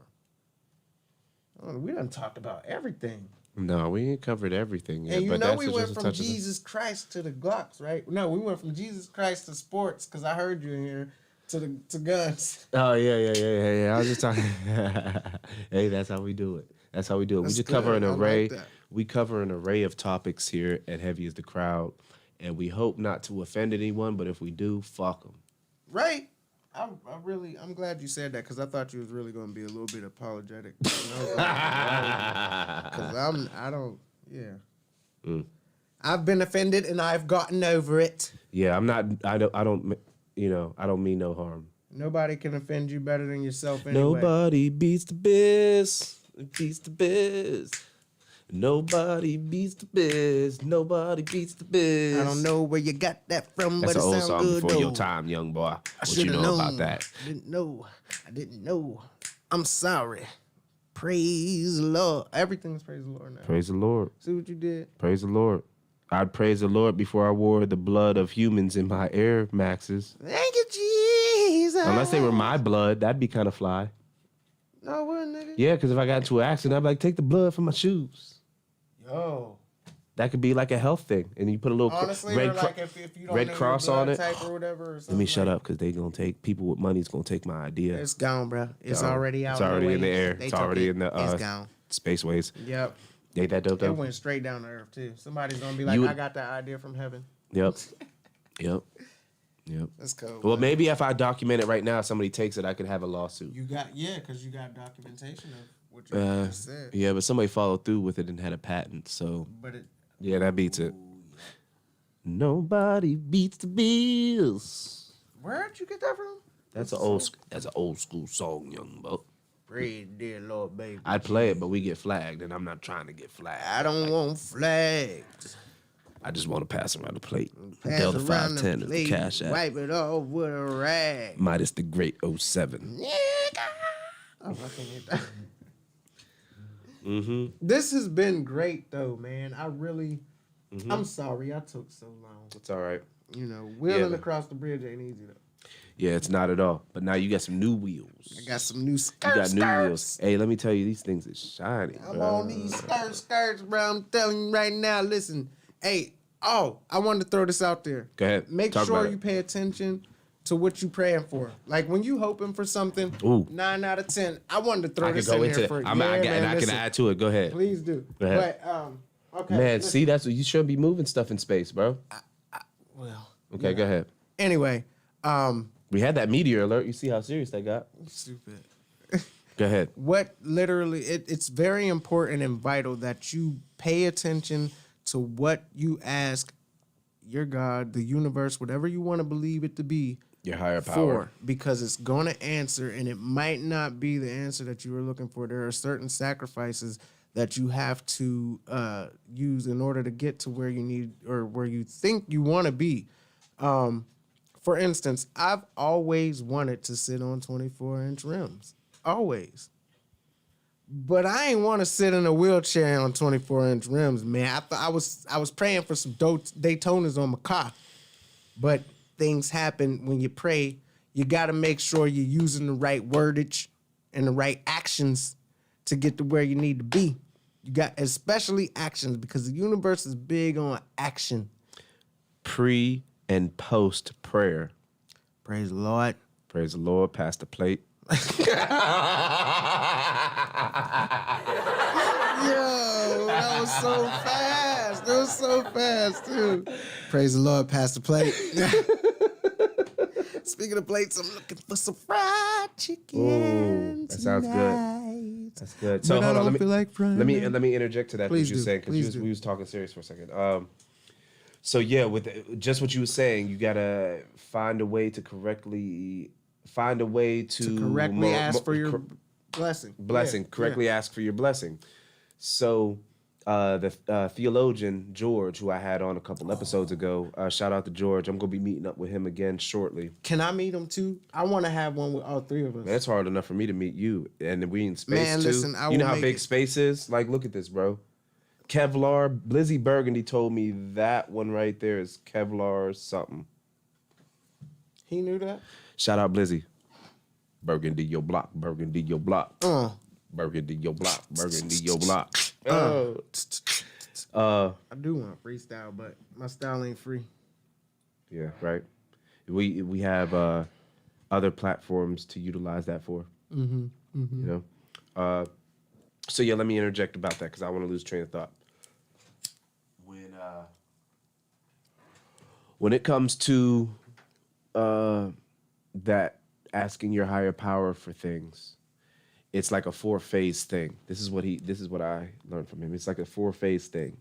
Oh, we done talked about everything. No, we ain't covered everything yet. And you but know that's we just went a from touch of Jesus Christ to the Glocks, right? No, we went from Jesus Christ to sports because I heard you in here to guns. Oh yeah. I was just talking. Hey, that's how we do it. That's how we do it. That's we just cover an good. I like array. that. We cover an array of topics here at Heavy is the Crowd, and we hope not to offend anyone. But if we do, fuck them. Right. I'm glad you said that because I thought you was really going to be a little bit apologetic. Because I've been offended and I've gotten over it. Yeah, I'm not. I don't. You know, I don't mean no harm. Nobody can offend you better than yourself anyway. Nobody beats the biz. Beats the biz. Nobody beats the biz. Nobody beats the biz. I don't know where you got that from, That's but an it old sounds song good. before your though. time, young boy. I What you shoulda know known. about that? I didn't know. I'm sorry. Praise the Lord. Everything's praise the Lord now. Praise the Lord. See what you did? Praise the Lord. I'd praise the Lord before I wore the blood of humans in my Air Maxes. Thank you, Jesus. Unless they were my blood, that'd be kind of fly. No, it wasn't, nigga. Yeah, because if I got into an accident, I'd be like, take the blood from my shoes. Yo. That could be like a health thing. And you put a little Honestly, red, or like if you don't red know cross your blood on it. type or whatever. Or Let me something shut like- up because they going to take, people with money's going to take my idea. It's gone, bro. It's Gone. already out. It's already in the waves. air. They It's took already it. in the It's gone. spaceways. Yep. Ain't that dope It though? went straight down to earth too. Somebody's gonna be like, You- I got that idea from heaven. Yep. That's cool. Well, man. maybe if I document it right now, somebody takes it, I could have a lawsuit. You got because you got documentation of what you just said. Yeah, but somebody followed through with it and had a patent. So But it yeah, that beats it. Nobody beats the bills. where'd you get that from? That's an old school song, young buck. Praise dear Lord, baby. I'd play it, but we get flagged, and I'm not trying to get flagged. I don't want flags. I just want to pass around the plate. Pass Delta around 510 is the plate, cash app. Wipe it off with a rag. Midas the Great 07. Nigga. Oh, I can't hit that. This has been great though, man. I really, I'm sorry I took so long. It's all right. You know, wheeling Yeah. across the bridge ain't easy though. Yeah, it's not at all. But now you got some new wheels. I got some new You skirts. got new wheels. Hey, let me tell you, these things is shiny. I'm bro. on these skirts, bro. I'm telling you right now. Listen, hey, I wanted to throw this out there. Go ahead. Make Talk sure about you it. pay attention to what you praying for. Like when you hoping for something, Ooh. 9 out of 10. I wanted to throw I can this go in into here it. for you. I can listen, add to it. Go ahead. Please do. Go ahead. But okay. Man, listen. see, that's what you shouldn't be moving stuff in space, bro. Well, Okay, go ahead. anyway, We had that meteor alert. You see how serious that got? stupid. Go ahead. What literally it's very important and vital that you pay attention to what you ask your God, the universe, whatever you want to believe it to be, Your higher power. for, because it's going to answer, and it might not be the answer that you were looking for. There are certain sacrifices that you have to use in order to get to where you need or where you think you want to be. for instance, I've always wanted to sit on 24-inch rims. Always. But I ain't want to sit in a wheelchair on 24-inch rims, man. I was praying for some Daytonas on my car. But things happen when you pray. You got to make sure you're using the right wordage and the right actions to get to where you need to be. You got especially actions because the universe is big on action. Pre and post prayer. Praise the Lord. Praise the Lord. Pass the plate. Yo, that was so fast. That was so fast, too. Praise the Lord, pass the plate. Speaking of plates, I'm looking for some fried chicken. Ooh, that sounds good. That's good. So But hold I on, don't feel like frying let it. me interject to that Please you're do. saying Please because do. we was talking serious for a second. So yeah, with just what you were saying, you gotta find a way to correctly ask for your blessing. Yeah, correctly yeah. ask for your blessing. So the theologian George, who I had on a couple episodes ago, shout out to George. I'm gonna be meeting up with him again shortly. Can I meet him too? I want to have one with all three of us. Man, it's hard enough for me to meet you, and we in space Man, too. listen, I you know will how make big it. space is? Like, look at this, bro. Kevlar. Blizzy Burgundy told me that one right there is Kevlar something. He knew that? Shout out Blizzy. Burgundy your block. Burgundy your block. Burgundy your block. Burgundy your block. I do want to freestyle, but my style ain't free. Yeah, right. We have other platforms to utilize that for. You know. So yeah, let me interject about that because I want to lose train of thought. When it comes to that asking your higher power for things, it's like a 4-phase thing. This is what I learned from him. It's like a 4-phase thing.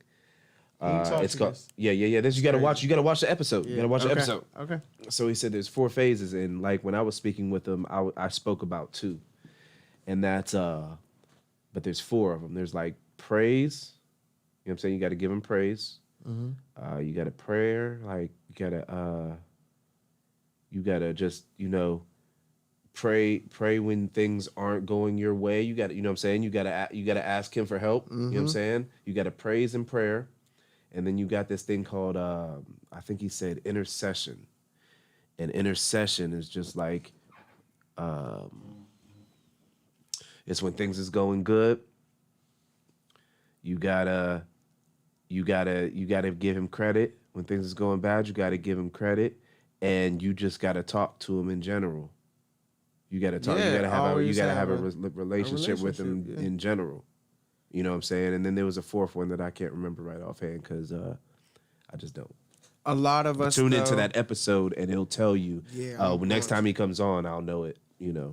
It's called yeah. This you gotta watch. You gotta watch the episode. You gotta watch the episode. Okay. So he said there's 4 phases, and like when I was speaking with him, I spoke about 2, and that's but there's 4 of them. There's like praise. You know what I'm saying? You got to give him praise. You got to prayer. Like you gotta just pray when things aren't going your way. You got to, you know what I'm saying? You got to ask him for help. You know what I'm saying? You got to praise and prayer. And then you got this thing called, I think he said intercession. And intercession is just like, it's when things is going good. You gotta give him credit. When things is going bad, you gotta give him credit. And you just gotta talk to him in general. You gotta talk. Yeah, you gotta have a relationship relationship with him in general. You know what I'm saying? And then there was a 4th one that I can't remember right offhand because I just don't. A lot of us Tune though, into that episode and he'll tell you. Yeah, when next time he comes on, I'll know it.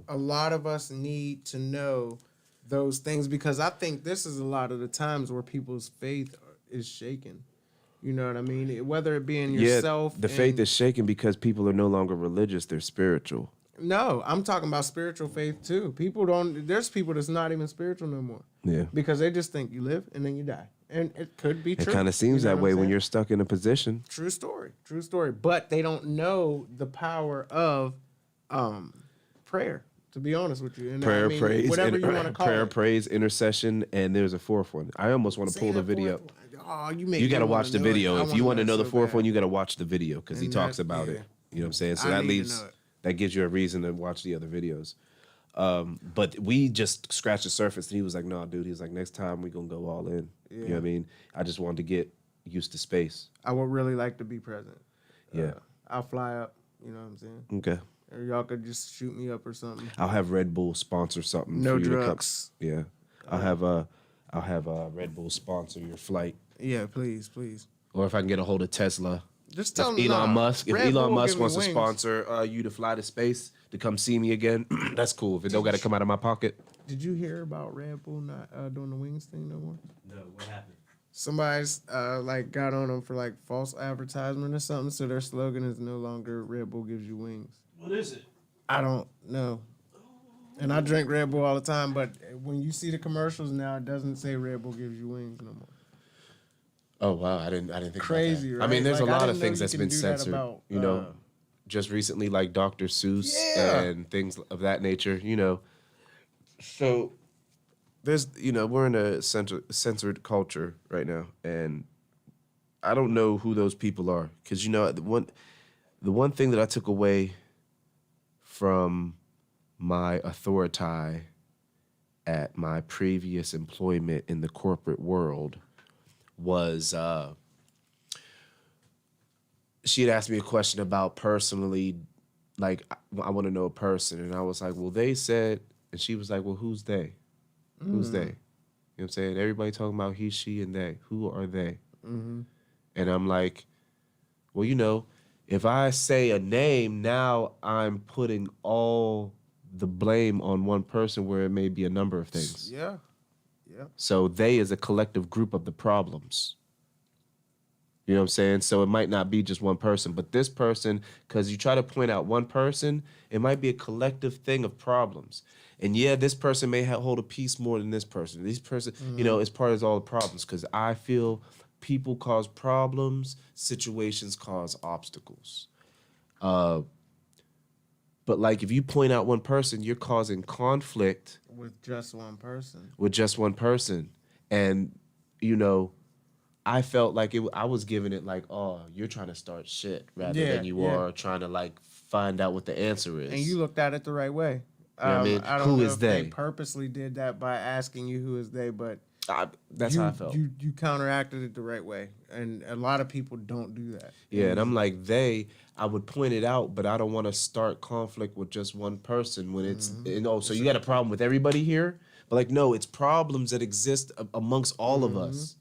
A lot of us need to know those things because I think this is a lot of the times where people's faith is shaken. You know what I mean? Whether it be in yourself. The faith is shaken because people are no longer religious; they're spiritual. No, I'm talking about spiritual faith too. There's people that's not even spiritual no more. Yeah. Because they just think you live and then you die. And it could be true. It kind of seems that what way I'm when saying? you're stuck in a position. True story. But they don't know the power of prayer, to be honest with you. And Prayer, praise, whatever you want to call prayer, it. praise, intercession, and there's a 4th one. I almost want to pull the video. Oh, You got to watch the video. If you want to know the 4th one, you got to watch the video because he And talks that- about yeah. it. You know what I'm saying? So I that need to leaves know it. that gives you a reason to watch the other videos. But we just scratched the surface, and he was like, "No, dude." He's like, "Next time we gonna go all in." You know what I mean? I just wanted to get used to space. I would really like to be present. Yeah. I'll fly up. You know what I'm saying? Okay. Or y'all could just shoot me up or something. I'll have Red Bull sponsor something. No for you drugs. To come. Yeah. I'll have Red Bull sponsor your flight. Yeah, please. Or if I can get a hold of Tesla. Just If tell them Elon Musk wants to wings. sponsor you to fly to space to come see me again, that's cool. If it don't got to come out of my pocket. Did you hear about Red Bull not doing the wings thing no more? No, what happened? Somebody's got on them for false advertisement or something. So their slogan is no longer Red Bull gives you wings. What is it? I don't know. And I drink Red Bull all the time, but when you see the commercials now, it doesn't say Red Bull gives you wings no more. Oh wow, I didn't think Crazy, about that. right? I mean, there's a I lot didn't of know things you that's can been do that censored. about, just recently, like Dr. Seuss and things of that nature, So there's, we're in a censored culture right now, and I don't know who those people are, because the one thing that I took away from my authority at my previous employment in the corporate world was she had asked me a question about personally, like, I want to know a person, and I was like, well, they said, and she was like, well, who's they? Who's they? You know what I'm saying? Everybody talking about he, she, and they. Who are they? Mm-hmm. And I'm like, well, if I say a name, now I'm putting all the blame on one person where it may be a number of things. Yeah. So they is a collective group of the problems. You know what I'm saying? So it might not be just one person, but this person, because you try to point out one person, it might be a collective thing of problems. And yeah, this person may hold a piece more than this person. This person, is part of all the problems, because I feel people cause problems, situations cause obstacles. But like if you point out one person, you're causing conflict With just one person. And, I felt like I was giving it like, oh, you're trying to start shit rather than you are trying to like find out what the answer is. And you looked at it the right way. You know what I mean? I don't Who know is if they? they purposely did that by asking you who is they, but that's how I felt. You counteracted it the right way, and a lot of people don't do that. Yeah, and I'm like, I would point it out, but I don't want to start conflict with just one person when it's, so you got a problem with everybody here? But like, no, it's problems that exist amongst all of us.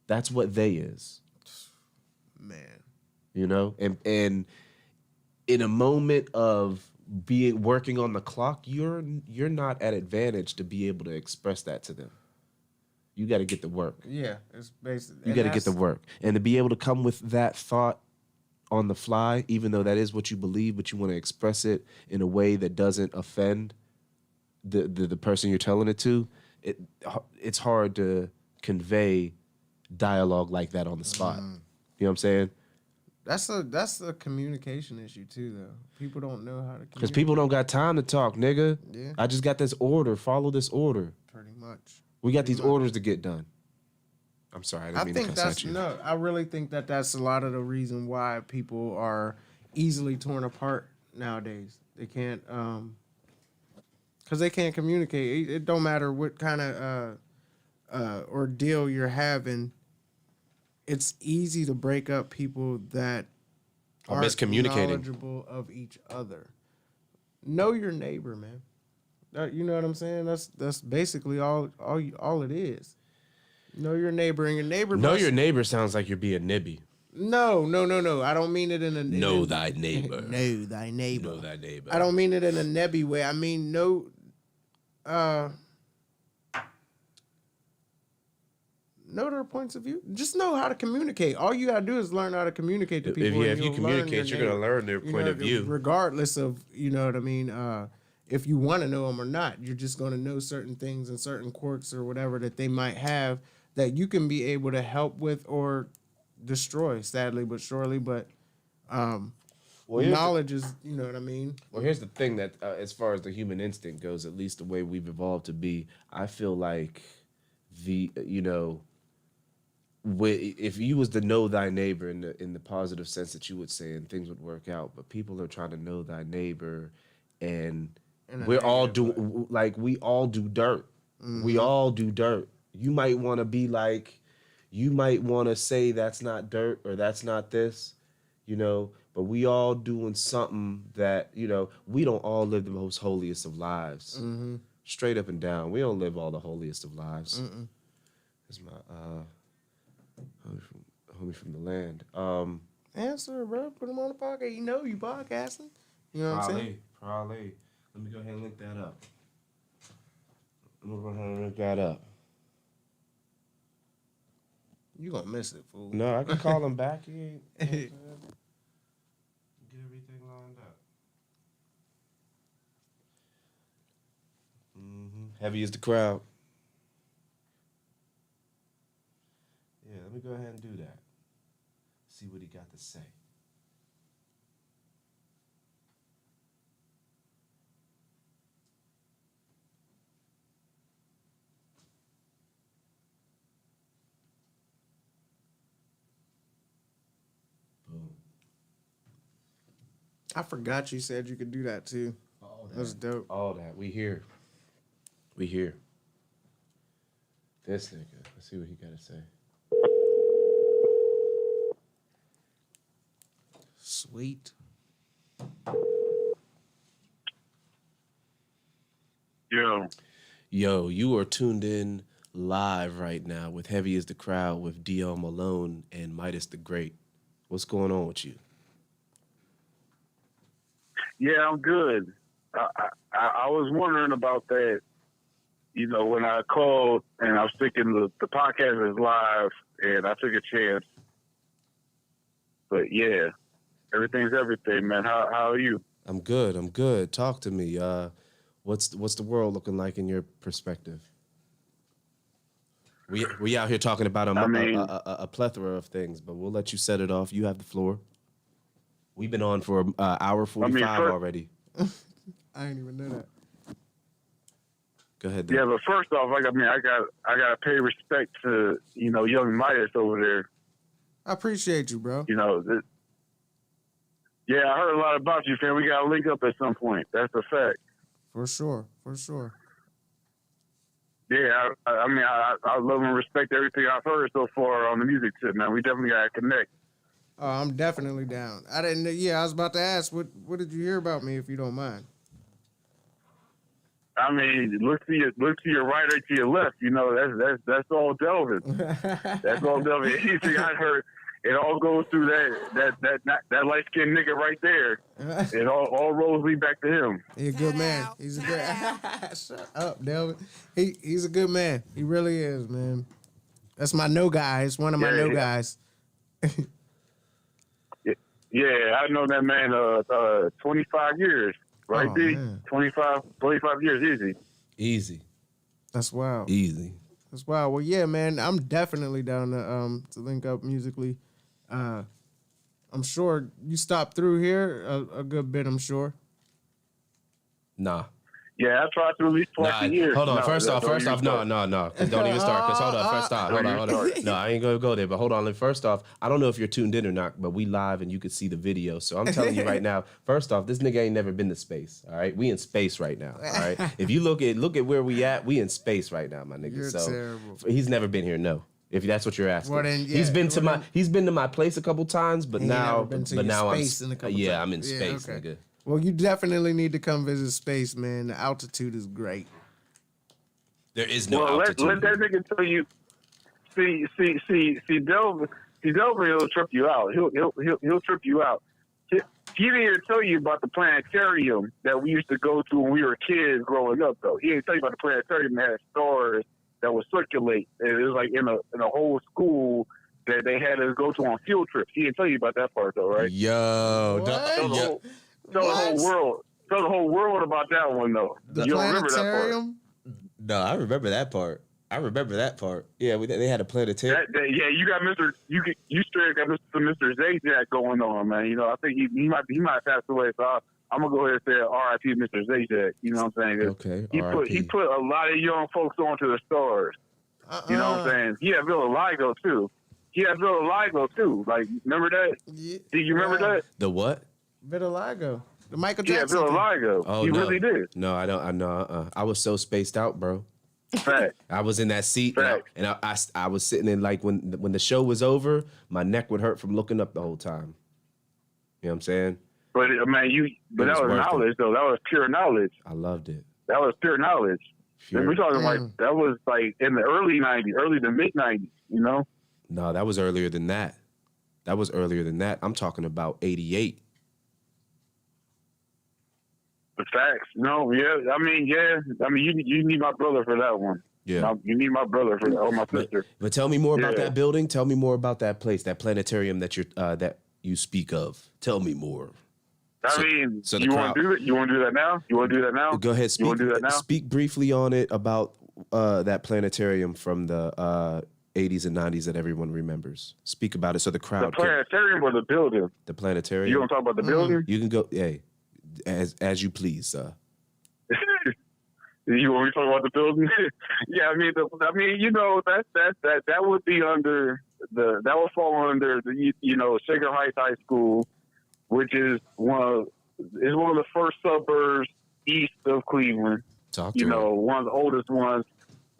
That's what they is. Man. And in a moment of working on the clock, you're not at advantage to be able to express that to them. You got to get the work. Yeah, it's basically. You got to get the work. And to be able to come with that thought on the fly, even though that is what you believe, but you want to express it in a way that doesn't offend the person you're telling it to, it's hard to convey dialogue like that on the spot. You know what I'm saying? That's a communication issue too, though. People don't know how to communicate. Because people don't got time to talk, nigga. Yeah. I just got this order. Follow this order. Pretty much. We got these orders to get done. I'm sorry, I didn't mean to cuss at you. No, I really think that's a lot of the reason why people are easily torn apart nowadays. They can't, because they can't communicate. It don't matter what kind of ordeal you're having. It's easy to break up people that are miscommunicating, knowledgeable of each other. Know your neighbor, man. You know what I'm saying? That's basically all it is. Know your neighbor, and your neighbor. Know your neighbor sounds like you're being nibby. No. I don't mean it in a. Know thy neighbor. Know thy neighbor. Know thy neighbor. I don't mean it in a nebby way. I mean know their points of view. Just know how to communicate. All you gotta do is learn how to communicate to people. If you communicate, you're gonna learn their point of view, regardless of what I mean. If you want to know them or not, you're just gonna know certain things and certain quirks or whatever that they might have that you can be able to help with or destroy. Sadly but surely, but knowledge is, you know what I mean. Well, here's the thing that as far as the human instinct goes, at least the way we've evolved to be, I feel like if you was to know thy neighbor in the positive sense that you would say, and things would work out, but people are trying to know thy neighbor, and we all do dirt. Mm-hmm. We all do dirt. You might want to be like, you might want to say that's not dirt or that's not this, but we all doing something that, we don't all live the most holiest of lives. Mm-hmm. Straight up and down. We don't live all the holiest of lives. Mm-mm. This is my homie from the land. Answer, bro. Put him on the podcast. You know you podcasting. You know what I'm saying? Probably. Let me go ahead and link that up. You gonna miss it, fool. No, I can call him back. He ain't. Get everything lined up. Mm-hmm. Heavy is the crowd. Yeah, let me go ahead and do that. See what he got to say. I forgot you said you could do that too. That's dope. All that. We here. We here. This nigga. Let's see what he got to say. Sweet. Yo, you are tuned in live right now with Heavy is the Crowd with DL Malone and Midas the Great. What's going on with you? Yeah, I'm good. I was wondering about that. You know, when I called and I was thinking the podcast is live and I took a chance. But yeah, everything's everything, man. How are you? I'm good. I'm good. Talk to me. What's the world looking like in your perspective? We out here talking about a plethora of things, but we'll let you set it off. You have the floor. We've been on for hour 45 already. I didn't even know that. Go ahead. Dan. Yeah, but first off, I gotta pay respect to young Midas over there. I appreciate you, bro. Yeah, I heard a lot about you, fam. We gotta link up at some point. That's a fact. For sure. For sure. Yeah, I love and respect everything I've heard so far on the music tip, man. We definitely gotta connect. Oh, I'm definitely down. I didn't. Yeah, I was about to ask, what did you hear about me, if you don't mind? I mean, look to your right or to your left. You know, that's all Delvin. That's all Delvin. Anything I heard, it all goes through that light skinned nigga right there. It all rolls me back to him. He's a good man. He's a good. Shut up, Delvin. He's a good man. He really is, man. That's my no guy. It's one of my no guys. Yeah, I know that man 25 years, right, Oh, D? man. 25 years, easy. Easy. That's wild. Easy. That's wild. Well, yeah, man, I'm definitely down to link up musically. I'm sure you stopped through here a good bit, I'm sure. Nah. Yeah, I tried to at least twice a year. Hold on. No, First off, no. 'Cause don't even start. Cause hold on. First off, hold on. No, I ain't gonna go there. But hold on. First off, I don't know if you're tuned in or not, but we live and you could see the video. So I'm telling you right now. First off, this nigga ain't never been to space. All right, we in space right now. All right. If you look at where we at, we in space right now, my nigga. You're so terrible. he's never been here. No. If that's what you're asking, Well, then, yeah, he's been well, to my place a couple times, but He ain't now never been to your space in a couple yeah, times. I'm in Yeah, space, okay. nigga. Well, you definitely need to come visit space, man. The altitude is great. There is no Well, altitude. let that nigga tell you. See, Delvin, he'll trip you out. He'll trip you out. He didn't even tell you about the planetarium that we used to go to when we were kids growing up, though. He didn't tell you about the planetarium that had stars that would circulate. And it was like in a whole school that they had us go to on field trips. He didn't tell you about that part, though, right? Yo, What? Tell the whole world about that one, though. The You don't remember that part. planetarium? no, I remember that part. Yeah, they had a planetarium. Yeah, you got you straight got Mr. Zajac going on, man. You know, I think he might have passed away, so I'm gonna go ahead and say R.I.P. Mr. Zajac. You know what I'm saying? Okay, He put a lot of young folks onto the stars. You know what I'm saying? He had Vitiligo too. Like, remember that? Yeah. Do you remember that? The what? Vitiligo. The Michael Yeah, Jackson. thing. Vitiligo. Oh, he no. really did. No, I don't. I know. I was so spaced out, bro. Fact. I was in that seat, Fact. and I was sitting in, like, when the show was over, my neck would hurt from looking up the whole time. You know what I'm saying? But man, that was worth knowledge, though. That was pure knowledge. I loved it. That was pure knowledge. Pure. We're talking like that was like in the early to mid 90s, you know? No, that was earlier than that. I'm talking about 88. The facts. No, yeah. I mean, you need my brother for that one. Yeah. You need my brother for that, or my sister. But tell me more about Yeah. that building. Tell me more about that place, that planetarium that you speak of. Tell me more. I mean, so the you want to crowd- do it? You want to do that now? Go ahead. You want to do that now? Speak briefly on it about that planetarium from the 80s and 90s that everyone remembers. Speak about it so the crowd. The planetarium or the building? The planetarium. You want to talk about the building? You can go. Hey, as you please, sir. You want me to talk about the building? Yeah, I mean, you know, that would be under that would fall under the Shaker Heights High School, which is one of it's one of the first suburbs east of Cleveland. Talk to You him. know, one of the oldest ones,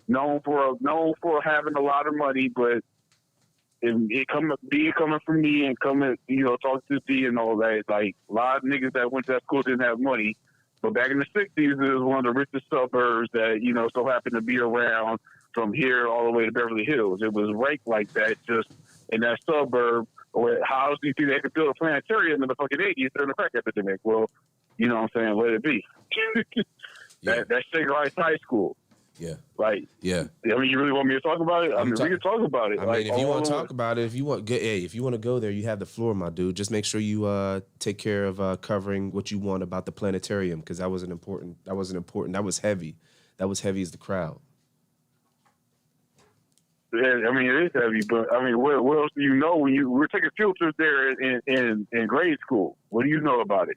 known for having a lot of money, but it coming from me and coming, you know, talking to D and all that. Like a lot of niggas that went to that school didn't have money, but back in the '60s, it was one of the richest suburbs that, you know, so happened to be around from here all the way to Beverly Hills. It was ranked like that, just in that suburb. Or how else do you think they could build a planetarium in the fucking '80s during the crack epidemic? Well, you know what I'm saying? Let it be. Yeah. That's Shaker Heights High School. Yeah. Like, Yeah. I mean, you really want me to talk about it? I mean, we can talk about it. I like, mean, if you want to all talk about it, if you want to go there, you have the floor, my dude. Just make sure you take care of covering what you want about the planetarium, because that was important. That was heavy. That was heavy as the crowd. Yeah, I mean, it is heavy, but I mean, what else do you know when we're taking field trips there in grade school? What do you know about it?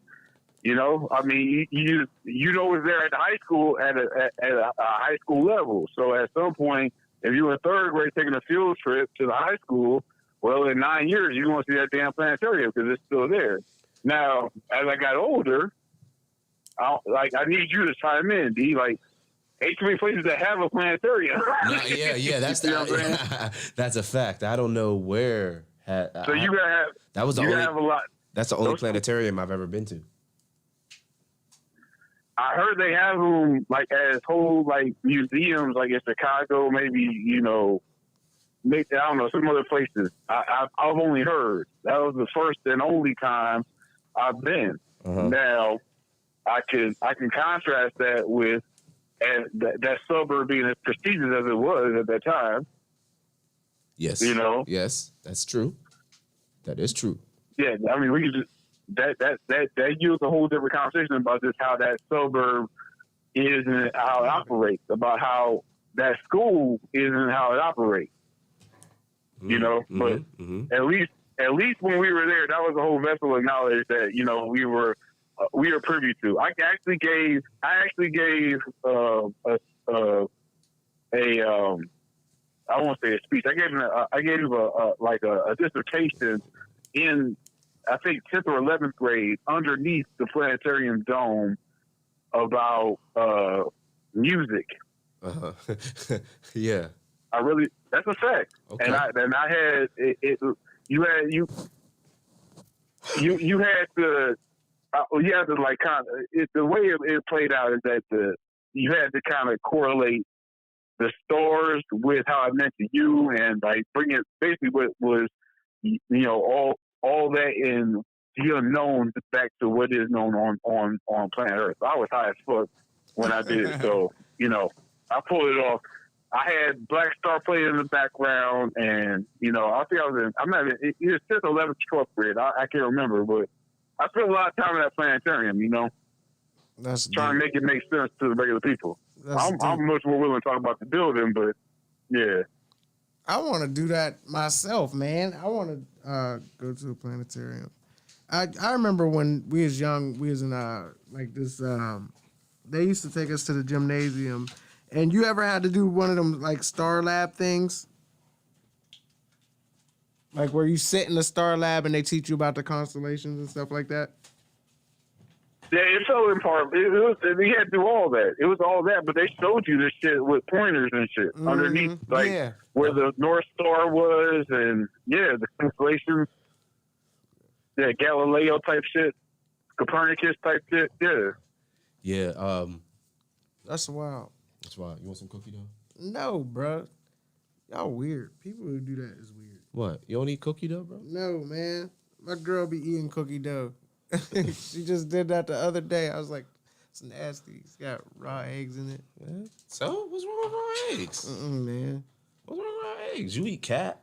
You know, I mean, you know it's there at the high school at a high school level. So at some point, if you were in third grade taking a field trip to the high school, well, in 9 years you're going to see that damn planetarium because it's still there. Now, as I got older, I need you to chime in, D. Like, ain't too many places that have a planetarium. Yeah, that's You know what I'm saying? that's a fact. I don't know where. So you gotta have. That was the you only. gotta have a lot. That's the only planetarium I've ever been to. I heard they have them like as whole like museums, like in Chicago, maybe, you know, maybe, I don't know, some other places. I've only heard. That was the first and only time I've been. Uh-huh. Now I can contrast that with that suburb being as prestigious as it was at that time. Yes. You know. Yes, that's true. That is true. Yeah, I mean, we could just that yields a whole different conversation about just how that suburb is and how it operates, about how that school is and how it operates. You know, but at least when we were there, that was a whole vessel of knowledge that, you know, we were privy to. I actually gave I won't say a speech. I gave him a dissertation in, I think, 10th or 11th grade underneath the planetarium dome about music. Uh-huh. Yeah. That's a fact. Okay. And I had you had to like kind of, the way it played out is that you had to kind of correlate the stars with how it meant to you, and like bring it basically what was, you know, all that in the unknown back to what is known on planet Earth. I was high as fuck when I did it, so, you know, I pulled it off. I had Black Star playing in the background, and, you know, I think I'm not even, it was 10th, 11th, 12th grade. I can't remember, but I spent a lot of time in that planetarium, you know. That's trying to make it make sense to the regular people. I'm much more willing to talk about the building, but yeah. I want to do that myself, man. I want to go to a planetarium. I remember when we was young, we was in like this. They used to take us to the gymnasium, and you ever had to do one of them like Star Lab things, like where you sit in the Star Lab and they teach you about the constellations and stuff like that. Yeah, it fell in part. We had to do all that. It was all that, but they showed you this shit with pointers and shit underneath, like where the North Star was, and the constellations. Yeah, Galileo type shit, Copernicus type shit. Yeah. Yeah. That's wild. That's wild. You want some cookie dough? No, bro. Y'all weird. People who do that is weird. What? You don't eat cookie dough, bro? No, man. My girl be eating cookie dough. She just did that the other day. I was like, it's nasty. It's got raw eggs in it. Yeah. So, what's wrong with raw eggs? Man. What's wrong with raw eggs? You eat cat?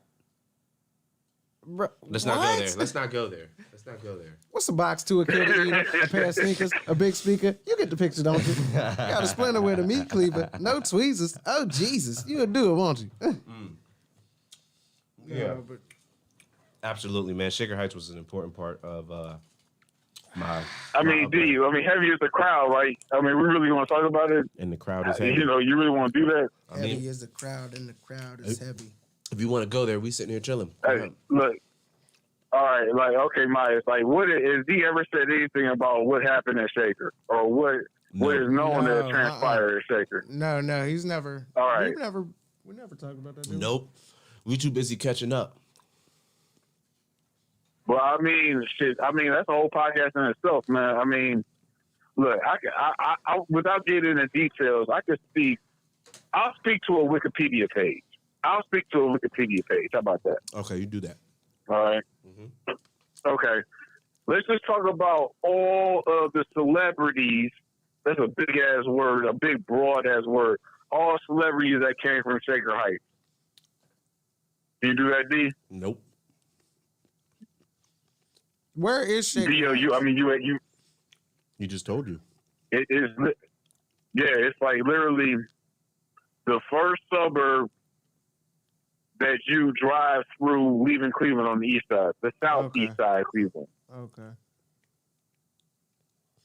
Bro, Let's not go there. Let's not go there. Let's not go there. What's a box to a kid to eat? A pair of sneakers? A big speaker? You get the picture, don't you? You got a splinter with a meat cleaver. No tweezers. Oh, Jesus. You'll do it, won't you? Yeah. But absolutely, man. Shaker Heights was an important part of my. I mean, heavy is the crowd, right? I mean, we really want to talk about it. And the crowd is heavy. You know, you really want to do that? Heavy is the crowd, and the crowd is heavy. If you want to go there, we sitting here chilling. Hey, look, All right, like, okay, Midas, like, what is he ever said anything about what happened at Shaker or what is known No, as transpired at Shaker? No, he's never. All right. We never talked about that. Dude. Nope. We too busy catching up. Well, I mean, shit. I mean, that's a whole podcast in itself, man. I mean, look, I without getting into details, I could speak. I'll speak to a Wikipedia page. How about that? Okay, you do that. All right. Mm-hmm. Okay. Let's just talk about all of the celebrities. That's a big ass word, a big broad ass word. All celebrities that came from Shaker Heights. Do you do that, D? Nope. Where is Shaker? You just told you. It is. Yeah, it's like literally the first suburb that you drive through leaving Cleveland on the east side, the southeast side of Cleveland. Okay.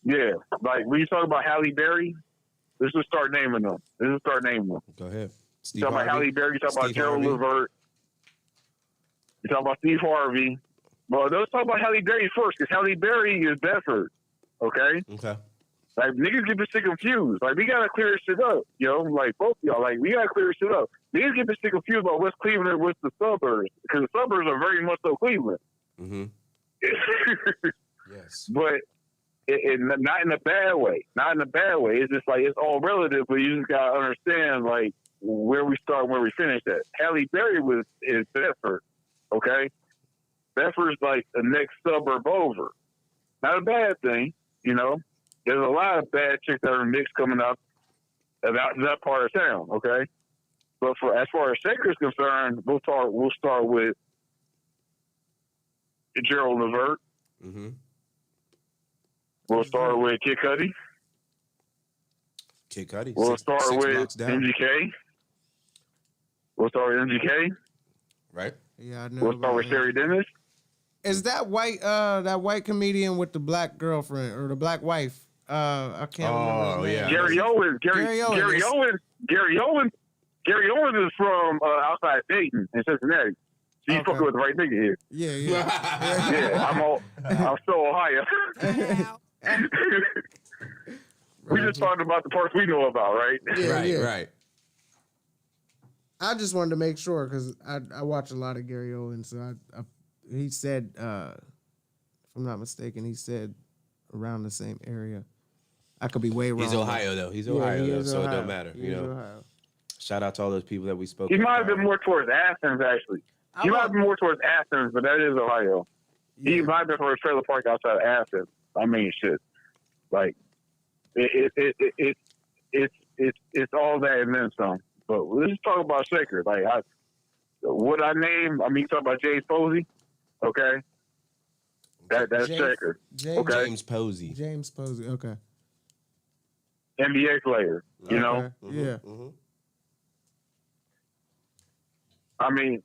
Yeah, like when you talk about Halle Berry, let's just start naming them. Go ahead. You talk about Halle Berry, you talk about Gerald Levert, you talk about Steve Harvey. Well, let's talk about Halle Berry first, because Halle Berry is Bedford, okay? Okay. Like, niggas get this shit confused. Like, we gotta clear this shit up, Like, both of y'all, like, we gotta clear this shit up. Niggas get this shit confused about West Cleveland and what's the suburbs, because the suburbs are very much so Cleveland. Mm-hmm. Yes. But not in a bad way. Not in a bad way. It's just like, it's all relative, but you just gotta understand, like, where we start and where we finish at. Halle Berry is Bedford, okay? Bedford's like the next suburb over. Not a bad thing, There's a lot of bad chicks that are mixed coming up about that part of town, okay? But as far as Shaker's concerned, we'll start with Gerald Levert. Mm-hmm. We'll start with Kid Cudi. We'll start with MGK. Right. Yeah, I know. We'll start with Sherry Dennis. Is that white comedian with the black girlfriend or the black wife? I can't remember. Oh yeah. Gary Owens. Gary Owens is from outside Dayton in Cincinnati. So you fucking with the right nigga here. Yeah. Yeah, I'm so Ohio. We just talking about the parts we know about, right? Right. I just wanted to make sure because I watch a lot of Gary Owens. So he said, if I'm not mistaken, he said around the same area. I could be way wrong. He's Ohio though. He's Ohio though, so it don't matter. Ohio. Shout out to all those people that we spoke. He might have been more towards Athens, actually. He might have been more towards Athens, but that is Ohio. Yeah. He might have been from a trailer park outside of Athens. I mean, shit. Like, it's all that and then some. But let's just talk about Shaker. Like, what I name, you talk about James Posey, okay? That's Shaker. Okay? James Posey, okay. NBA player, you know? Mm-hmm. Yeah. Mm-hmm. I mean,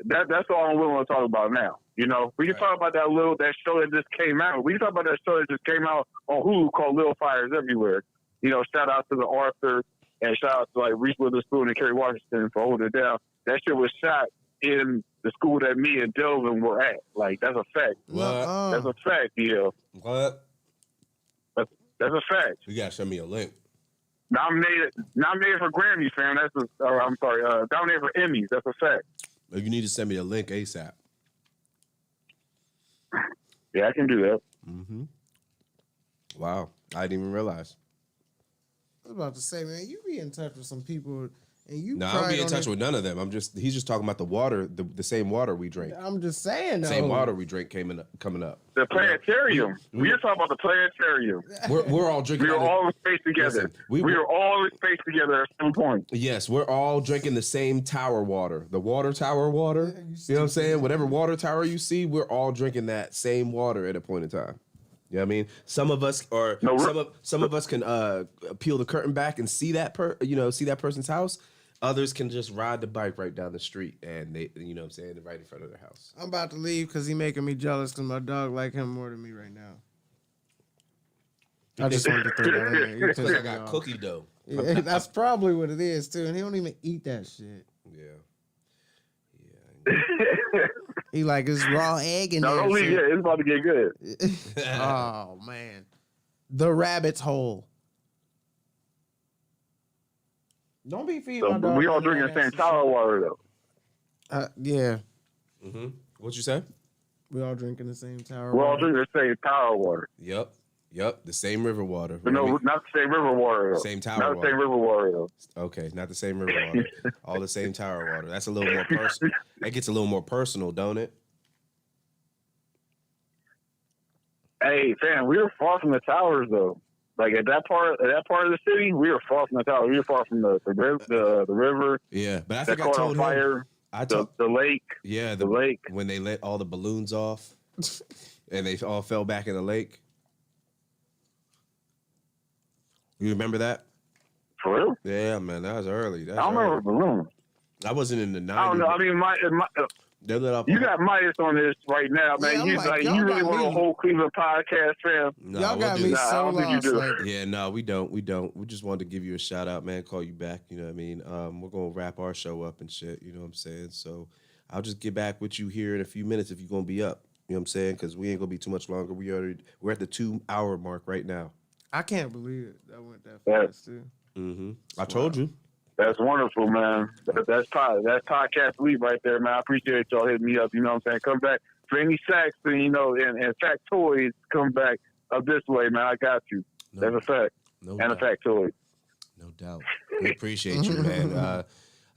that's all I'm willing to talk about now. We can talk about that show that just came out. We can talk about that show that just came out on Hulu called Little Fires Everywhere. Shout out to the Arthur and shout out to like Reese Witherspoon and Kerry Washington for holding it down. That shit was shot in the school that me and Delvin were at. Like, that's a fact. What? That's a fact, What? That's a fact. You gotta send me a link. Nominated for Grammys, fam. Nominated for Emmys. That's a fact. You need to send me a link ASAP. Yeah, I can do that. Mm-hmm. Wow, I didn't even realize. I was about to say, man, you be in touch with some people, and you. No, I don't be in touch with none of them. He's just talking about the water, the same water we drink. I'm just saying, though. Same water we drink coming up. The planetarium. We're talking about the planetarium. We're all drinking. We are all in space together. Listen, we are all in space together at some point. Yes, we're all drinking the same tower water. The water tower water. You know what I'm saying? Whatever water tower you see, we're all drinking that same water at a point in time. You know what I mean? Some of us some of us can peel the curtain back and see that see that person's house. Others can just ride the bike right down the street and they, you know what I'm saying, right in front of their house. I'm about to leave because he's making me jealous because my dog like him more than me right now. I just wanted to throw that in there. Because I got cookie dough. Yeah, that's probably what it is too, and he don't even eat that shit. Yeah. He like it's raw egg in No, there. don't leave yet. It's about to get good. Oh man, the rabbit's hole. Don't be feeding So my dog. we all none of drinking that the same nasty tower shit. water though. Yeah, Mm-hmm. What you say? we all drinking the same tower. We're all water. drinking the same tower water. Yep. The same river water. But no, not the same river water though. Same tower Not the same water. river water though. Okay, not the same river water. All the same tower water. That's a little more personal. That gets a little more personal, don't it? Hey, fam, we were far from the towers though. Like at that part of the city, we were far from the tower. We were far from the river Yeah, but I that think I caught on told him. fire. I The told. lake. Yeah, The lake. when they let all the balloons off, and they all fell back in the lake. You remember that? For real? Yeah, man, that was early. That's I don't remember early. balloons. I wasn't in the 90s. I don't know. I mean, They lit up. you got Midas on this right now, man. Yeah, I'm you like, y'all you really got want me- a whole Cleveland podcast, fam? No, Y'all we'll got do me that. Nah, I so don't think you lost. do. Like, Yeah, no, we don't. We just wanted to give you a shout out, man. Call you back. You know what I mean? We're gonna wrap our show up and shit. You know what I'm saying? So I'll just get back with you here in a few minutes if you're gonna be up. You know what I'm saying? Because we ain't gonna be too much longer. We're at the 2-hour mark right now. I can't believe it. That went that Yeah. fast too. Mm-hmm. I told you. That's wonderful, man. That's podcast lead right there, man. I appreciate y'all hitting me up. You know what I'm saying? Come back for any sacks and and factoids. Come back up this way, man. I got you. No, That's a fact. no And a doubt. factoid. No doubt. We appreciate you, man.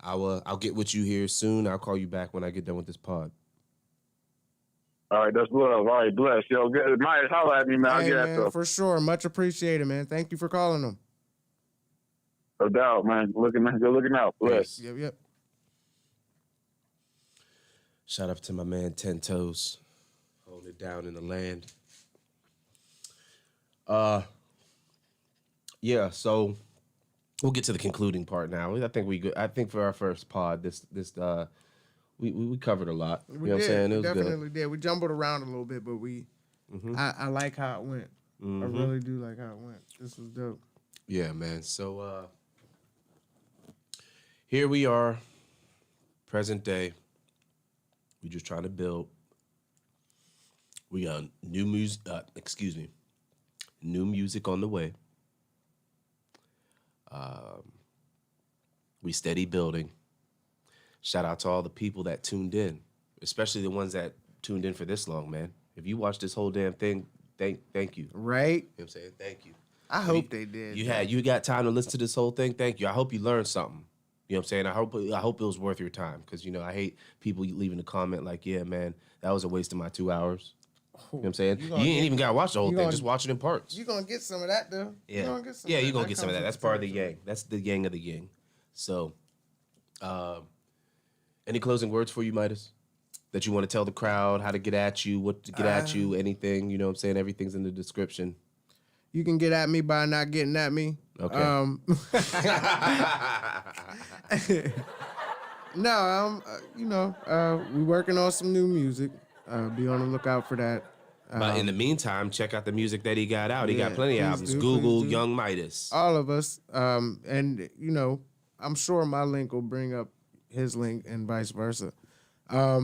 I'll get with you here soon. I'll call you back when I get done with this pod. All right, that's love. All right, bless. Yo, Midas, holla at me, man. I'll Hey, get that man, stuff. for sure. Much appreciated, man. Thank you for calling them. No doubt, man. Good looking out. Bless. Yep. Shout out to my man 10 Toes, holding it down in the land. Yeah. So we'll get to the concluding part now. I think we good. I think for our first pod, we covered a lot. You know what I'm saying? It was definitely good. did. We jumbled around a little bit, but I like how it went. I really do like how it went. This was dope. Yeah, man. So here we are, present day. We just trying to build. We got new music. New music on the way. We steady building. Shout out to all the people that tuned in, especially the ones that tuned in for this long, man. If you watched this whole damn thing, thank you. Right? You know what I'm saying? Thank you. I hope they did. You got time to listen to this whole thing. Thank you. I hope you learned something. You know what I'm saying? I hope it was worth your time because I hate people leaving a comment like, "Yeah, man, that was a waste of my 2 hours." You know what I'm saying? You ain't even gotta watch the whole thing. Just watch it in parts. You're going to get some of that, though. Yeah, You're going to get some you're gonna get some of comes that. with That's part of the territory. yang. That's the yang of the yin. So, any closing words for you, Midas? That you want to tell the crowd how to get at you, what to get at you, anything? You know what I'm saying? Everything's in the description. You can get at me by not getting at me. Okay. No, we working on some new music. Be on the lookout for that. But in the meantime, check out the music that he got out. He got yeah, plenty of please albums. do, Google please do. Young Midas. All of us. And I'm sure my link will bring up his link and vice versa. I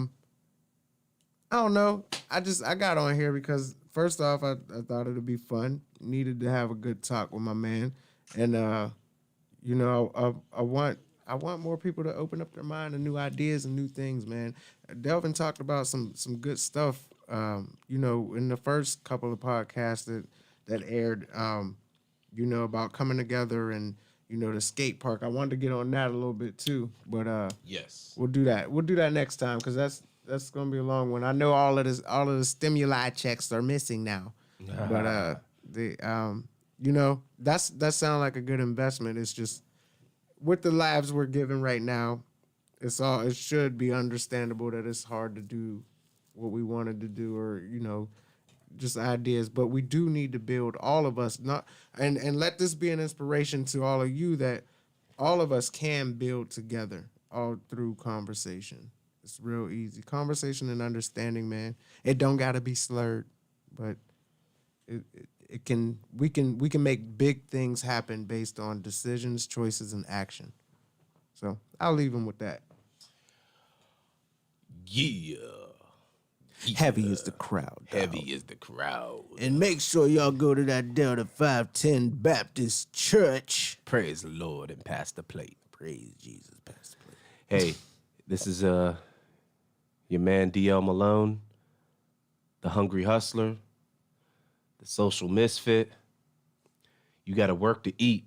don't know. I got on here because first off, I thought it'd be fun. Needed to have a good talk with my man, and I want more people to open up their mind to new ideas and new things, man. Delvin talked about some good stuff. In the first couple of podcasts that aired, about coming together and the skate park. I wanted to get on that a little bit too, but Yes. we'll do that. We'll do that next time because that's gonna be a long one. I know all of the stimuli checks are missing now, but that sounds like a good investment. It's just with the lives we're given right now, it should be understandable that it's hard to do what we wanted to do or just ideas, but we do need to build all of us and let this be an inspiration to all of you that all of us can build together all through conversation. It's real easy. Conversation and understanding, man. It don't gotta be slurred, but we can make big things happen based on decisions, choices, and action. So I'll leave him with that. Yeah. Heavy is the crowd. dog. Heavy is the crowd. And make sure y'all go to that DelTha510 Baptist Church. Praise the Lord and pass the plate. Praise Jesus, Pastor. Hey, this is your man DL Malone, the hungry hustler, the social misfit. You got to work to eat.